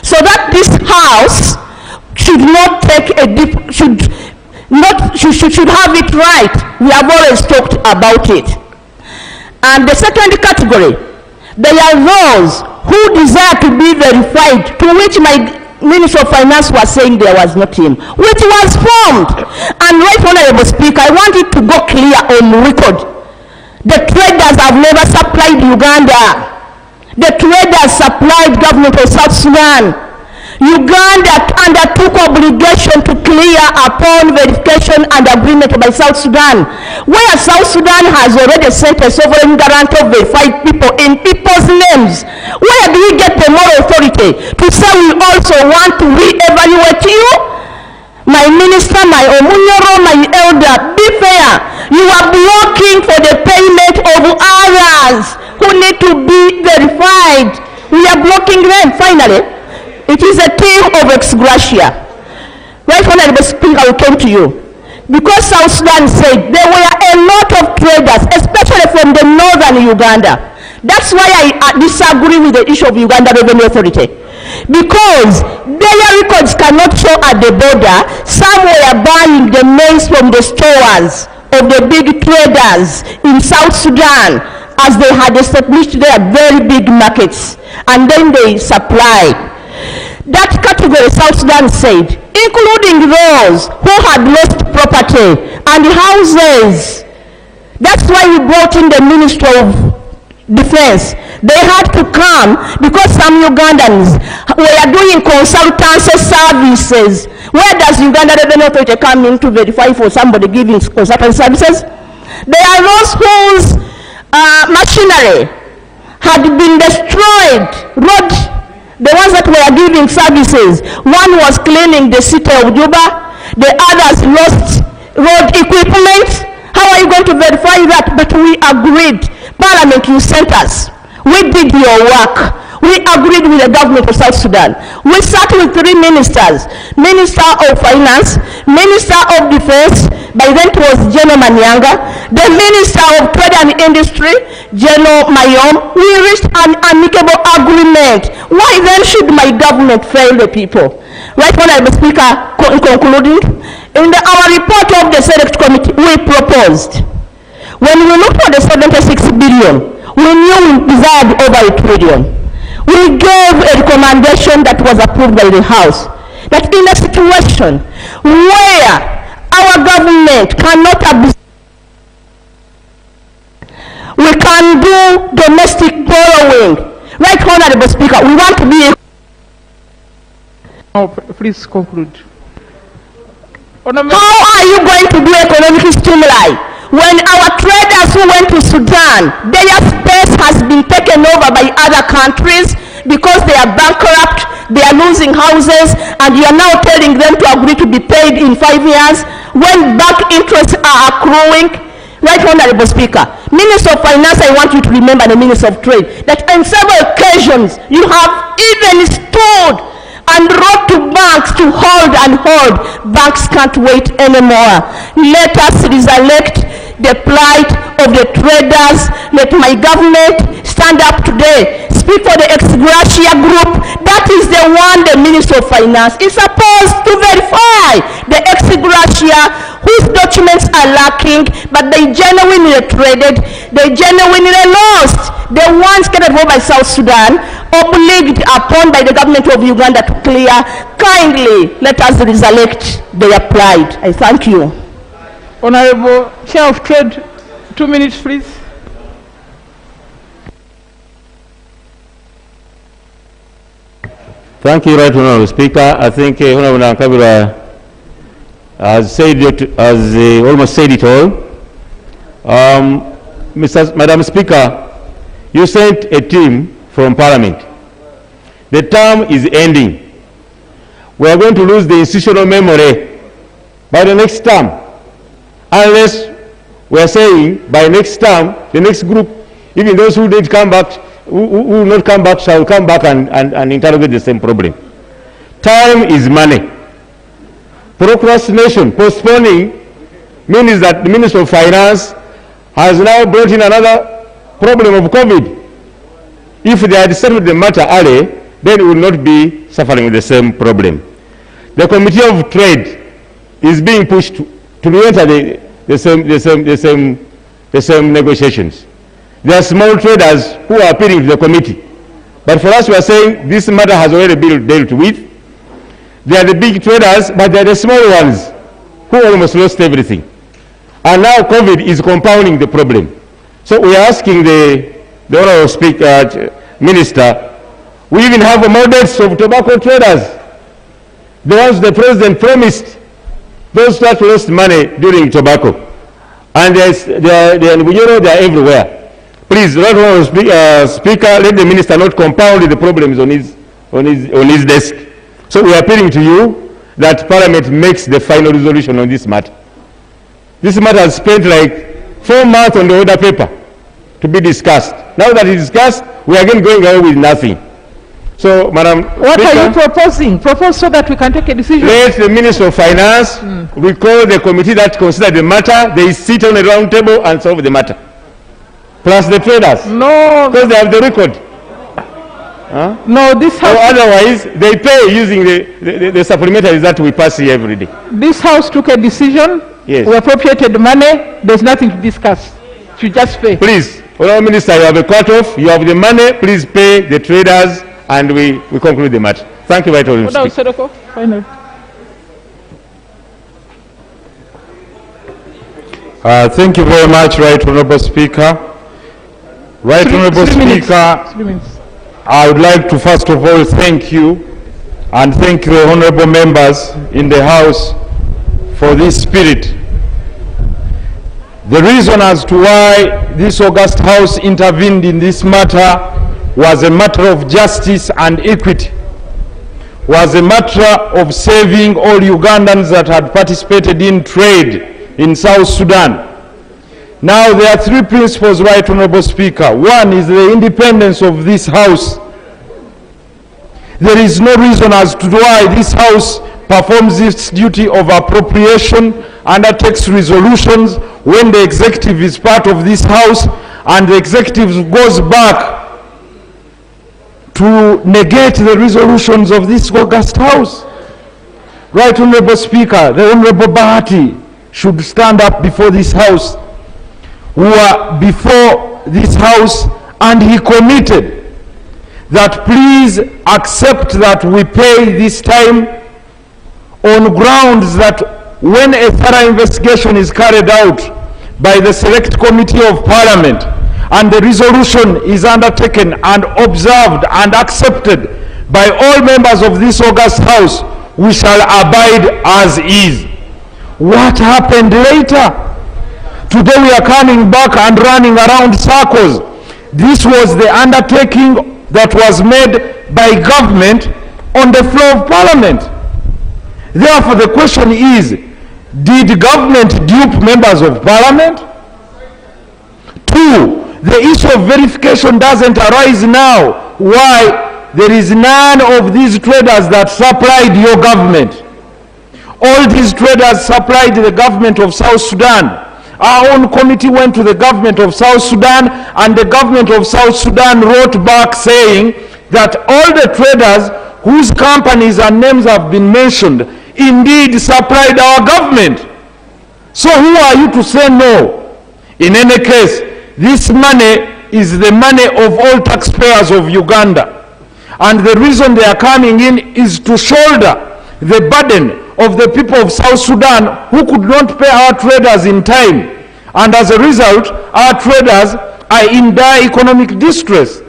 so that this House should not take a should have it right. We have always talked about it. And the second category, they are those who desire to be verified, to which my Minister of Finance was saying there was no team, which was formed. And right, Honorable Speaker, I want it to go clear on record. The traders have never supplied Uganda. The traders supplied government of South Sudan. Uganda undertook obligation to clear upon verification and agreement by South Sudan, where South Sudan has already sent a sovereign guarantor of verified people in people's names. Where do we get the moral authority to say we also want to re-evaluate you? My minister, my Omunyoro, my elder, be fair. You are blocking for the payment of others who need to be verified. We are blocking them. Finally, it is a theme of ex gratia. Right, Honorable Speaker, I came to you because South Sudan said there were a lot of traders, especially from the northern Uganda. That's why I disagree with the issue of Uganda Revenue Authority, because their records cannot show at the border. Some were buying the maize from the stores of the big traders in South Sudan, as they had established their very big markets, and then they supplied. That category, South Sudan said, including those who had lost property and houses. That's why we brought in the Minister of Defense. They had to come because some Ugandans were doing consultancy services. Where does Uganda Revenue Authority come in to verify for somebody giving consultancy services? There are those whose machinery had been destroyed, the ones that were giving services. One was cleaning the city of Juba, the others lost road equipment. How are you going to verify that? But we agreed. Parliament, you sent us. We did your work. We agreed with the government of South Sudan. We sat with 3 ministers, Minister of Finance, Minister of Defense, by then it was General Manyanga, the Minister of Trade and Industry, General Mayom. We reached an amicable agreement. Why then should my government fail the people? Right, Honorable Speaker, in concluding, in our report of the Select Committee, we proposed, when we looked at the 76 billion, we knew we desired over $1 trillion. We gave a recommendation that was approved by the House, that in a situation where our government cannot absorb, we can do domestic borrowing. Right, Honorable Speaker, we want to be... Oh, please conclude. How are you going to do economic stimuli when our traders who went to Sudan, their space has been taken over by other countries because they are bankrupt, they are losing houses, and you are now telling them to agree to be paid in 5 years when back interests are accruing? Right, Honorable Speaker, Minister of Finance, I want you to remember, the Minister of Trade, that on several occasions you have even stood and wrote to banks to hold and hold. Banks can't wait anymore. Let us resurrect the plight of the traders. Let my government stand up today, speak for the ex gratia group. That is the one the Minister of Finance is supposed to verify. The ex gratia whose documents are lacking, but they genuinely traded, they genuinely lost. The ones carried over by South Sudan, obliged upon by the government of Uganda to clear. Kindly let us resurrect their pride. I thank you. Honorable Chair of Trade, 2 minutes, please. Thank you, Right Honorable Speaker. I think Honorable Nankabira has said it, almost said it all. Madam Speaker, you sent a team from Parliament. The term is ending. We are going to lose the institutional memory by the next term, unless we are saying by next term, the next group, even those who did come back, who will not come back, shall come back and interrogate the same problem. Time is money. Procrastination, postponing, means that the Minister of Finance has now brought in another problem of COVID. If they had settled the matter early, then we will not be suffering with the same problem. The Committee of Trade is being pushed to re-enter the same negotiations. There are small traders who are appealing to the committee. But for us, we are saying this matter has already been dealt with. They are the big traders, but they are the small ones who almost lost everything. And now COVID is compounding the problem. So we are asking the Honourable Speaker, Minister, we even have models of tobacco traders, the ones the President promised, those that lost money during tobacco. And they are everywhere. Please, Right Honourable Speaker, let the Minister not compound the problems on his desk. So we are appealing to you that Parliament makes the final resolution on this matter. This matter has spent like 4 months on the order paper to be discussed. Now that it's discussed, we are again going away with nothing. So, Madam What Speaker, are you proposing? Propose so that we can take a decision. let the Minister of Finance recall the committee that considered the matter. They sit on a round table and solve the matter. Plus the traders. No, Because they have the record. no, this Or house, otherwise, they pay using the supplementaries that we pass here every day. this house took a decision. Yes. We appropriated money. There's nothing to discuss. You just pay. Please, Honourable Minister, you have a cut-off. You have the money. Please pay the traders, and we conclude the matter. Thank you, Vice Honourable What else, Speaker. Sedoko? Final. Thank you very much, Right Honourable Speaker. Right Honourable 3 minutes. Speaker, 3 minutes. I would like to first of all thank you and thank the honourable members in the House for this spirit. The reason as to why this august House intervened in this matter was a matter of justice and equity, was a matter of saving all Ugandans that had participated in trade in South Sudan. Now there are 3 principles, Right Honourable Speaker. One is the independence of this House. There is no reason as to why this House performs its duty of appropriation, undertakes resolutions when the executive is part of this House, and the executive goes back to negate the resolutions of this august House. Right Honourable Speaker, the Honourable Bahati should stand up before this House, who are before this House, and he committed that please accept that we pay this time on grounds that when a thorough investigation is carried out by the Select Committee of Parliament and the resolution is undertaken and observed and accepted by all members of this august House, we shall abide as is. What happened later? Today we are coming back and running around circles. This was the undertaking that was made by government on the floor of Parliament. Therefore, the question is, did government dupe members of Parliament? 2, the issue of verification doesn't arise now. Why? There is none of these traders that supplied your government. All these traders supplied the government of South Sudan. Our own committee went to the government of South Sudan, and the government of South Sudan wrote back saying that all the traders whose companies and names have been mentioned indeed supplied our government. So who are you to say no? In any case, this money is the money of all taxpayers of Uganda. And the reason they are coming in is to shoulder the burden of the people of South Sudan who could not pay our traders in time. And as a result, our traders are in dire economic distress.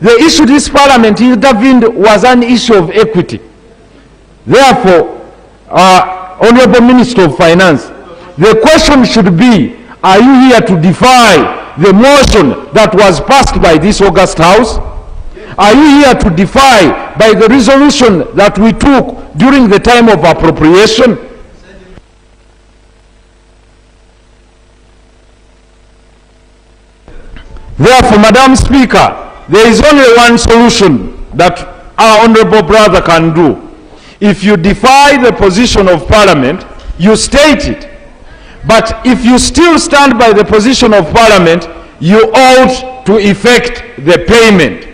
The issue this Parliament intervened was an issue of equity. Therefore, Honourable Minister of Finance, the question should be, are you here to defy the motion that was passed by this august House? Are you here to defy by the resolution that we took during the time of appropriation? Therefore, Madam Speaker, there is only one solution that our honourable brother can do. If you defy the position of Parliament, you state it. But if you still stand by the position of Parliament, you ought to effect the payment.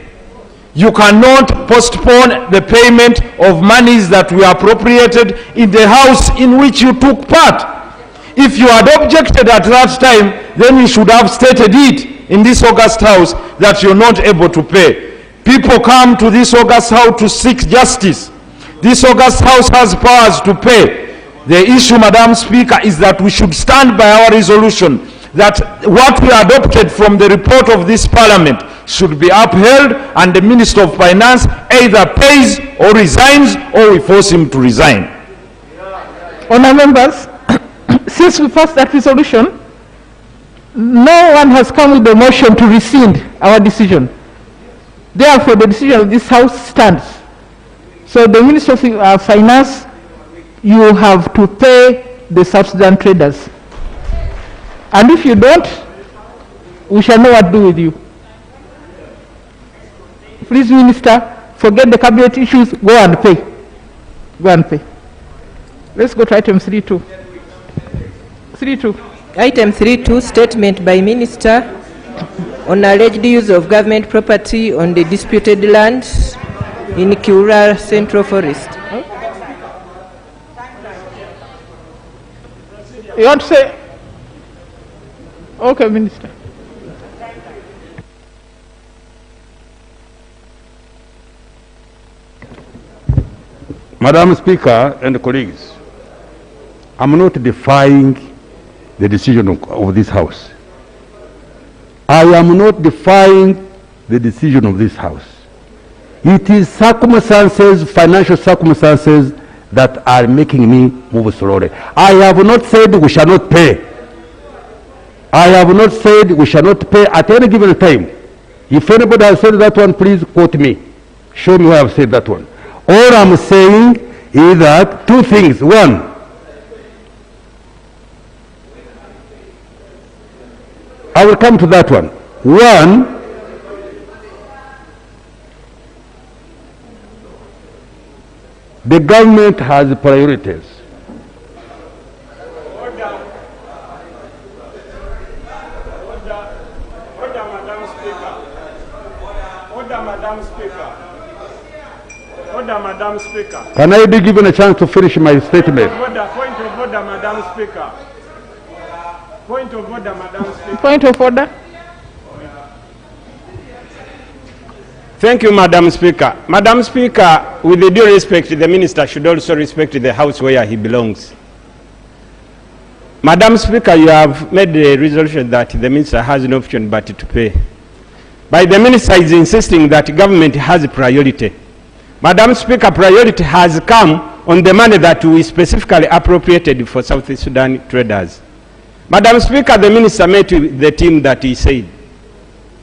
You cannot postpone the payment of monies that were appropriated in the House in which you took part. If you had objected at that time, then you should have stated it in this august House that you're not able to pay. People come to this august House to seek justice. This august House has powers to pay. The issue, Madam Speaker, is that we should stand by our resolution that what we adopted from the report of this Parliament should be upheld, and the Minister of Finance either pays or resigns, or we force him to resign. Honourable members, since we passed that resolution, no one has come with a motion to rescind our decision. Therefore, the decision of this House stands. So the Minister of Finance, you have to pay the South Sudan traders. And if you don't, we shall know what to do with you. Please, Minister, forget the cabinet issues, go and pay. Go and pay. Let's go to item 3.2. 3.2. Item 3.2, statement by Minister on alleged use of government property on the disputed land in Kiura Central Forest. You want to say? Okay, Minister. Madam Speaker and colleagues, I'm not defying the decision of this House. I am not defying the decision of this House. It is circumstances, financial circumstances, that are making me move slowly. I have not said we shall not pay. I have not said we shall not pay at any given time. If anybody has said that one, please quote me. Show me where I have said that one. All I'm saying is that two things. One, I will come to that one. One, the government has priorities. Order, Madam Speaker. Can I be given a chance to finish my statement? Point of order, Madam Speaker. Point of order, Madam Speaker. Point of order. Thank you, Madam Speaker. Madam Speaker, with the due respect, the Minister should also respect the House where he belongs. Madam Speaker, you have made a resolution that the Minister has no option but to pay. But the Minister is insisting that government has a priority. Madam Speaker, priority has come on the money that we specifically appropriated for South Sudan traders. Madam Speaker, the Minister met with the team that he said,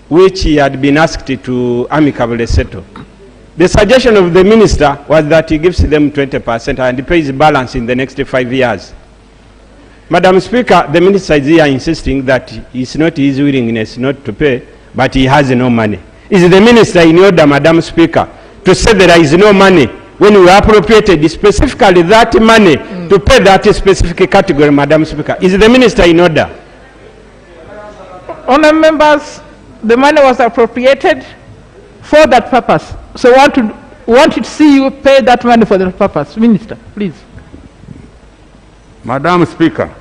which he had been asked to amicably settle. The suggestion of the Minister was that he gives them 20% and he pays balance in the next 5 years. Madam Speaker, the Minister is here insisting that it's not his willingness not to pay, but he has no money. Is the Minister in order, Madam Speaker, to say there is no money when we appropriated specifically that money to pay that specific category, Madam Speaker? Is the Minister in order? Honourable members, the money was appropriated for that purpose. So want to see you pay that money for that purpose. Minister, please. Madam Speaker,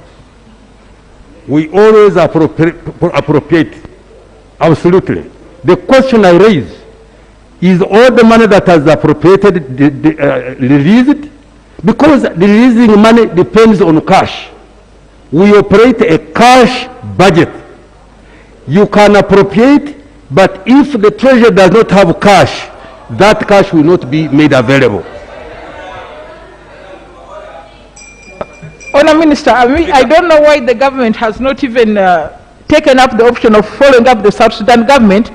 we always appropriate, absolutely. The question I raise is all the money that has appropriated released? Because releasing money depends on cash. We operate a cash budget. You can appropriate, but if the treasury does not have cash, that cash will not be made available. Honourable Minister, I don't know why the government has not even taken up the option of following up the South Sudan government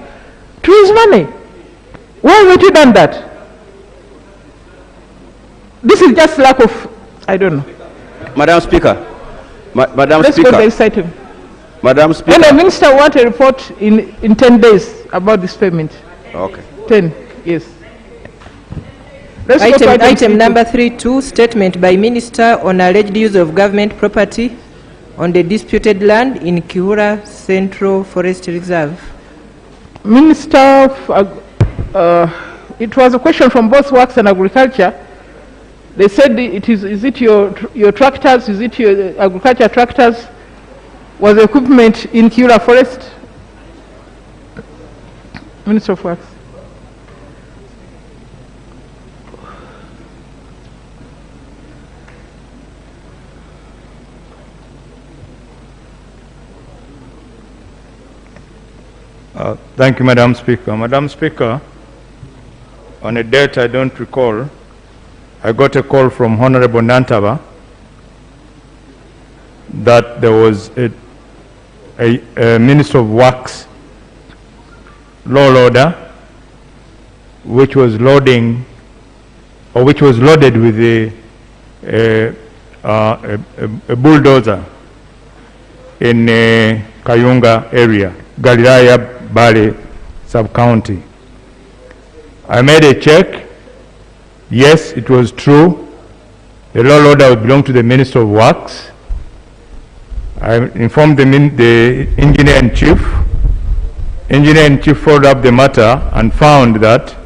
to raise money. Why haven't you done that? This is just lack of, I don't know. Madam Speaker. Madam Let's Speaker. go to this item. Madam Speaker. And the Minister wants a report in 10 days about this payment. Okay. 10, yes. Item number 3.2, statement by Minister on alleged use of government property on the disputed land in Kiura Central Forest Reserve. Minister, it was a question from both Works and Agriculture. They said is it your tractors, is it your agriculture tractors, was the equipment in Kiura Forest? Minister of Works. Thank you, Madam Speaker. Madam Speaker, on a date I don't recall, I got a call from Honorable Nantaba that there was a Minister of Works law loader which was loading, or which was loaded with a bulldozer, in Kayunga area, Galilaya Bale sub-county. I made a check. Yes, it was true. The law loader belonged to the Minister of Works. I informed the engineer-in-chief. Engineer-in-chief followed up the matter and found that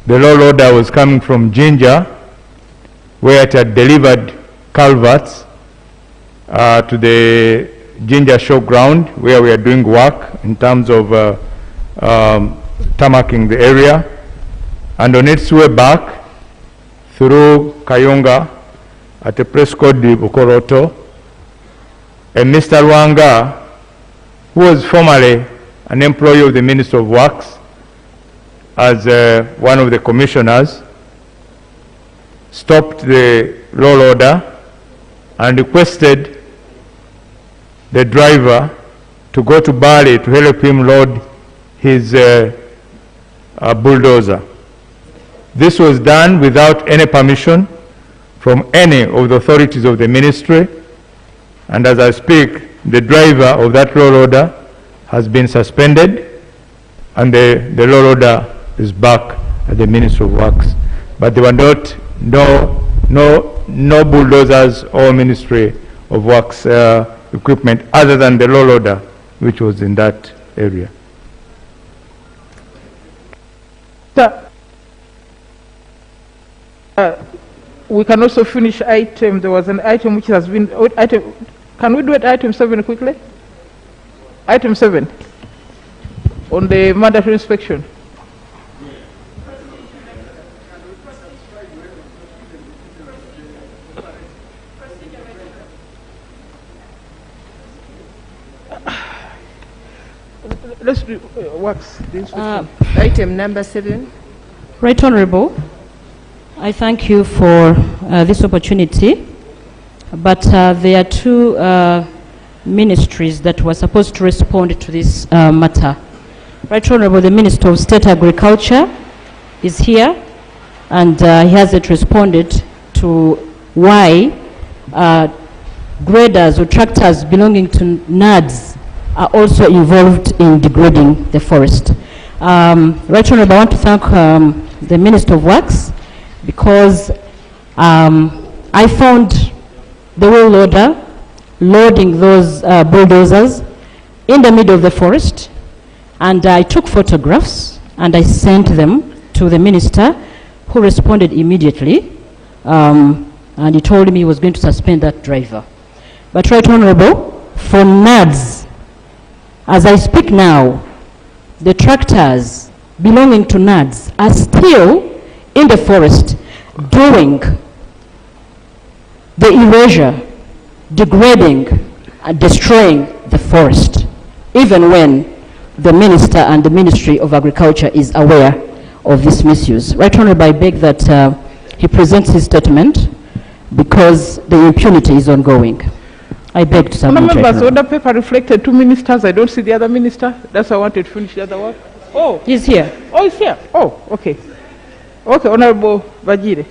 the law loader was coming from Jinja, where it had delivered culverts to the Jinja showground, where we are doing work in terms of tarmacking the area. And on its way back through Kayunga at a place called Bukoroto, a Mr. Rwanga, who was formerly an employee of the Minister of Works, as one of the commissioners, stopped the law loader and requested the driver to go to Bali to help him load his bulldozer. This was done without any permission from any of the authorities of the ministry, and as I speak, the driver of that law loader has been suspended, and the law loader is back at the Ministry of Works. But there were no bulldozers or Ministry of Works equipment other than the law loader, which was in that area. We can also finish item. There was an item which has been can we do it item 7 quickly? Item 7 on the mandatory inspection. Let's do works. Item number 7. Right Honorable, I thank you for this opportunity, but there are two ministries that were supposed to respond to this matter. Right Honorable, the Minister of State Agriculture is here, and he hasn't responded to why graders or tractors belonging to NADS are also involved in degrading the forest. Right Honorable, I want to thank the Minister of Works, because I found the wheel loader loading those bulldozers in the middle of the forest, and I took photographs and I sent them to the minister, who responded immediately, and he told me he was going to suspend that driver. But Right Honorable, for NADS, as I speak now, the tractors belonging to NADS are still in the forest doing the erasure, degrading and destroying the forest, even when the minister and the Ministry of Agriculture is aware of this misuse. Right Honorable, I beg that he presents his statement, because the impunity is ongoing. I beg to submit. Members, order paper reflected 2 ministers. I don't see the other minister. That's why I wanted to finish the other work. Oh, he's here. Oh, he's here. Oh, okay. Okay, Honorable Bajire.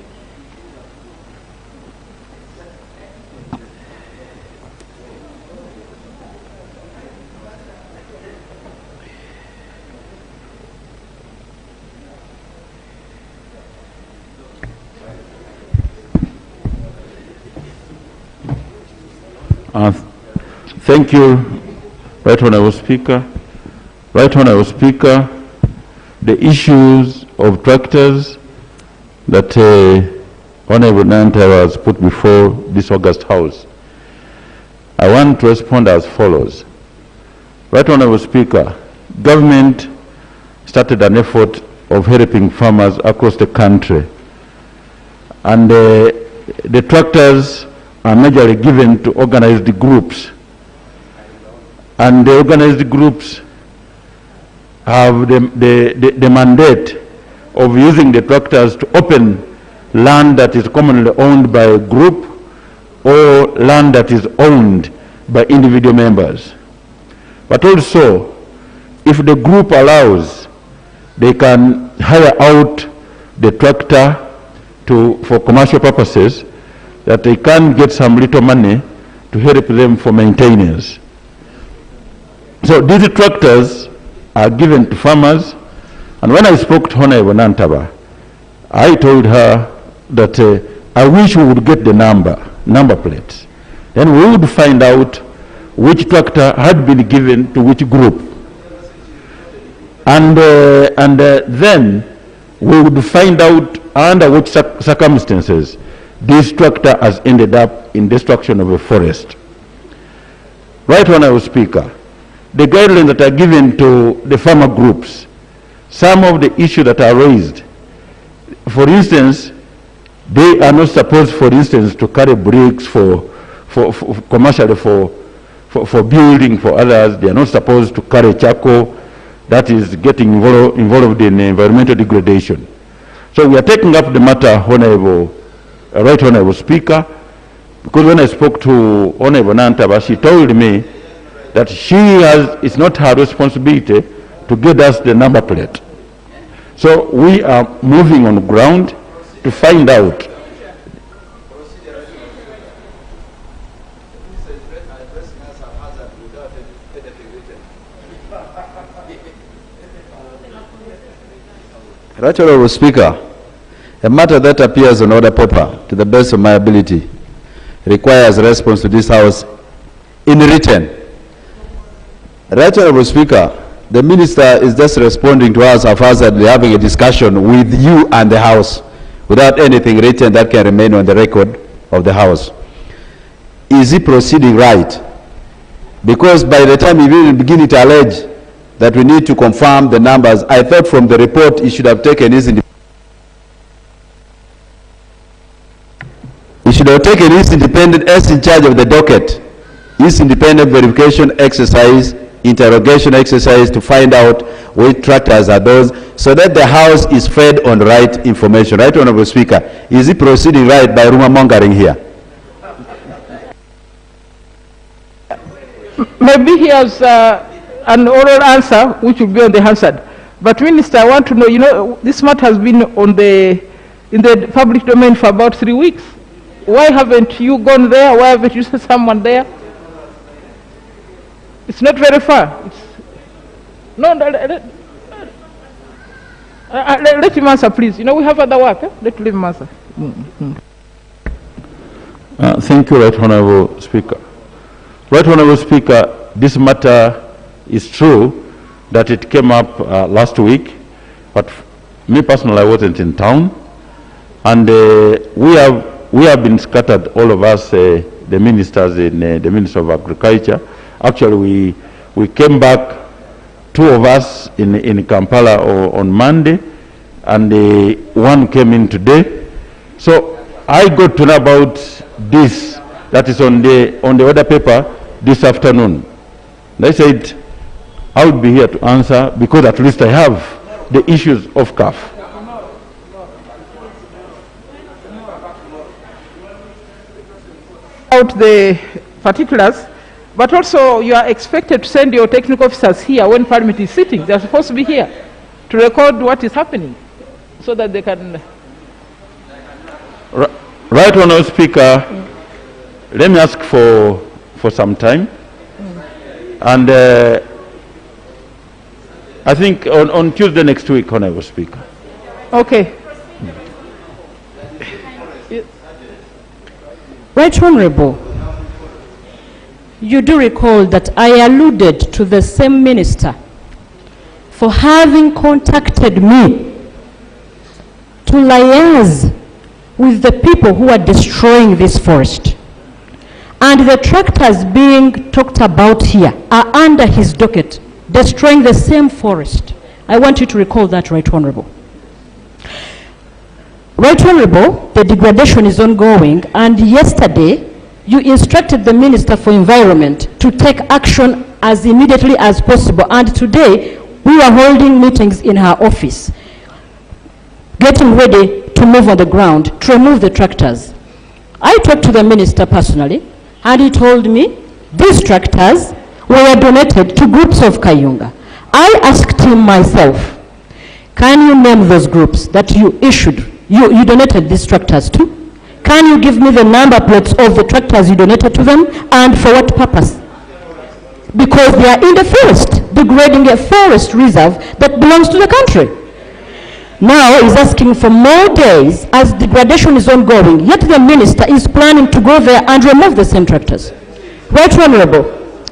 Thank you, Right Honourable Speaker. Right Honourable Speaker, the issues of tractors that Honourable Nantara has put before this August House, I want to respond as follows. Right Honourable Speaker, government started an effort of helping farmers across the country, and the tractors are majorly given to organized groups, and the organized groups have the mandate of using the tractors to open land that is commonly owned by a group or land that is owned by individual members. But also, if the group allows, they can hire out the tractor for commercial purposes, that they can get some little money to help them for maintenance. So these tractors are given to farmers, and when I spoke to Honorable Nantaba, I told her that I wish we would get the number plates. Then we would find out which tractor had been given to which group. And then we would find out under which circumstances this tractor has ended up in destruction of a forest. Right, Honorable Speaker, the guidelines that are given to the farmer groups, some of the issues that are raised, for instance, they are not supposed, for instance, to carry bricks commercially for building for others. They are not supposed to carry charcoal. That is getting involved in environmental degradation. So we are taking up the matter, Right Honorable Speaker, because when I spoke to Honorable Nantaba, she told me that it's not her responsibility to get us the number plate. So we are moving on the ground to find out. Right Honorable Speaker, a matter that appears on order paper, to the best of my ability, requires a response to this House in written. Right Honorable Speaker, the Minister is just responding to us haphazardly, having a discussion with you and the House without anything written that can remain on the record of the House. Is he proceeding right? Because by the time he will begin to allege that we need to confirm the numbers, I thought from the report he should have taken his independent as in charge of the docket, his independent verification exercise, interrogation exercise to find out which tractors are those, so that the House is fed on right information. Right Honorable Speaker, is he proceeding right by rumor mongering here? Maybe he has an oral answer which will be on the Hansard. But Minister, I want to know, this matter has been in the public domain for about 3 weeks. Why haven't you gone there? Why haven't you sent someone there? It's not very far. Let him answer, please. We have other work. Let him answer. Thank you, Right Honorable Speaker. Right Honorable Speaker, this matter is true that it came up last week, but me personally, I wasn't in town, and we have been scattered, all of us, the ministers in the Ministry of Agriculture. Actually, we came back, 2 of us in Kampala on Monday, and one came in today. So I got to know about this, that is on the order paper this afternoon. And I said, I would be here to answer because at least I have the issues of CAF. Out the particulars, but also you are expected to send your technical officers here when Parliament is sitting. They are supposed to be here to record what is happening so that they can... Right Honourable Speaker, let me ask for some time. And I think on Tuesday next week, Honourable Speaker. Okay. Right Honourable, you do recall that I alluded to the same minister for having contacted me to liaise with the people who are destroying this forest. And the tractors being talked about here are under his docket, destroying the same forest. I want you to recall that, Right Honourable. Right Honourable, the degradation is ongoing, and yesterday you instructed the Minister for Environment to take action as immediately as possible, and today we are holding meetings in her office, getting ready to move on the ground to remove the tractors. I talked to the Minister personally, and he told me these tractors were donated to groups of Kayunga. I asked him myself, can you name those groups that you issued, you donated these tractors to? Can you give me the number plates of the tractors you donated to them, and for what purpose? because they are in the forest, degrading a forest reserve that belongs to the country. Now he's asking for more days as degradation is ongoing, yet the minister is planning to go there and remove the same tractors. Right Honorable,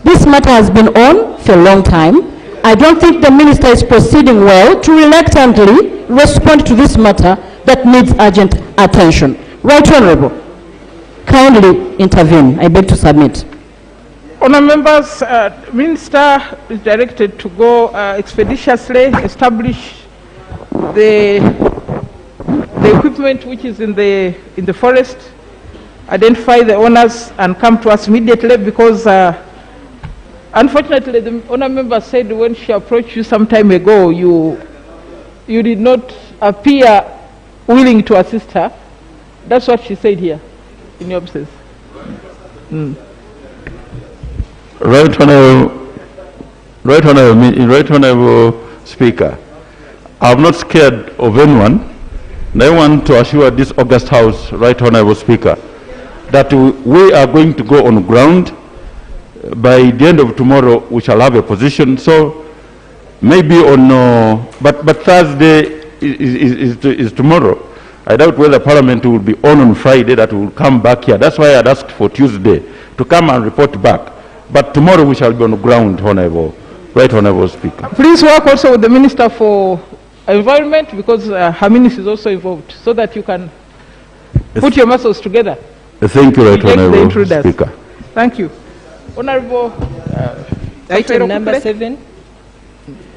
this matter has been on for a long time. I don't think the minister is proceeding well to reluctantly respond to this matter that needs urgent attention. Right Honorable, kindly intervene. I beg to submit. Honourable members, Minister is directed to go expeditiously establish the equipment which is in the forest, identify the owners, and come to us immediately, because unfortunately the honourable member said when she approached you some time ago, you did not appear willing to assist her. That's what she said here in your absence. Right Honourable Speaker, I'm not scared of anyone, and I want to assure this august House, Right Honourable Speaker, that we are going to go on ground. By the end of tomorrow, we shall have a position. So maybe on, but Thursday is tomorrow. I doubt whether Parliament will be on Friday, that will come back here. That's why I had asked for Tuesday to come and report back. But tomorrow we shall be on the ground, Right Honourable Speaker. Please work also with the Minister for Environment, because her ministry is also involved, so that you can put your muscles together. Thank you, Right Honourable Speaker. Thank you. Honourable Item number 7.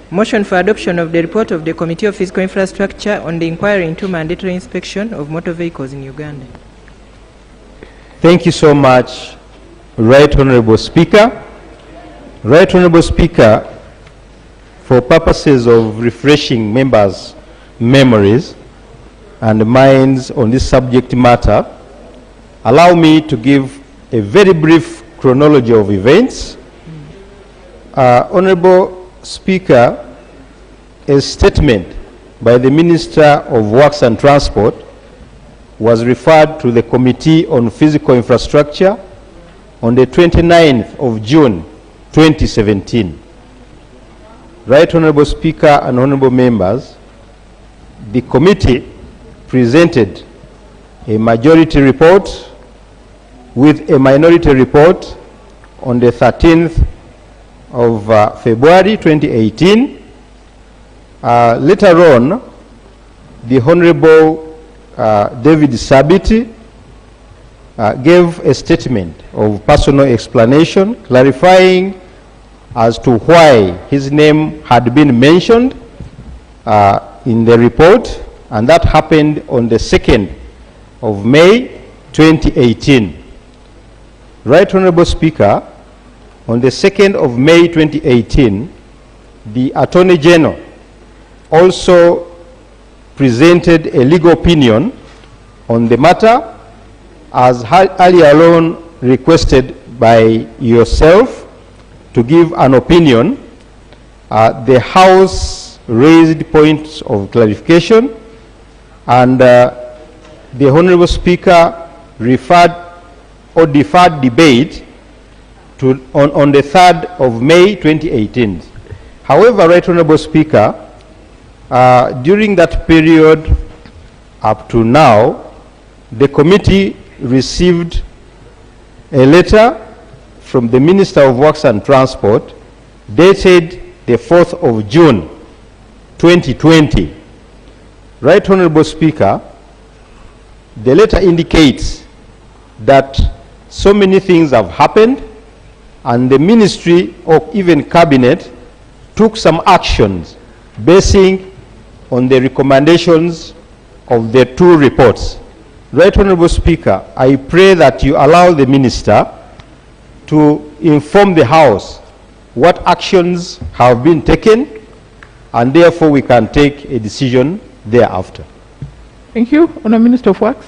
Motion for adoption of the report of the Committee of Physical Infrastructure on the inquiry into mandatory inspection of motor vehicles in Uganda. Thank you so much, Right Honourable Speaker. Right Honourable Speaker, for purposes of refreshing members' memories and minds on this subject matter, allow me to give a very brief chronology of events. Honourable Speaker, a statement by the Minister of Works and Transport was referred to the Committee on Physical Infrastructure on the 29th of June 2017. Right Honourable Speaker and Honourable Members, the committee presented a majority report with a minority report on the 13th of February 2018. Later on, the Honourable David Sabiti gave a statement of personal explanation clarifying as to why his name had been mentioned in the report, and that happened on the 2nd of May 2018. Right Honourable Speaker, on the 2nd of May 2018, the Attorney General also presented a legal opinion on the matter, as earlier on requested by yourself to give an opinion. The House raised points of clarification, and the Honourable Speaker referred or deferred debate to on the 3rd of May 2018. However, Right Honourable Speaker, during that period up to now, the committee received a letter from the Minister of Works and Transport dated the 4th of June 2020. Right Honourable Speaker, the letter indicates that so many things have happened, and the ministry or even cabinet took some actions basing on the recommendations of the two reports. Right Honourable Speaker, I pray that you allow the minister to inform the House what actions have been taken, and therefore we can take a decision thereafter. Thank you. Honourable Minister of Works.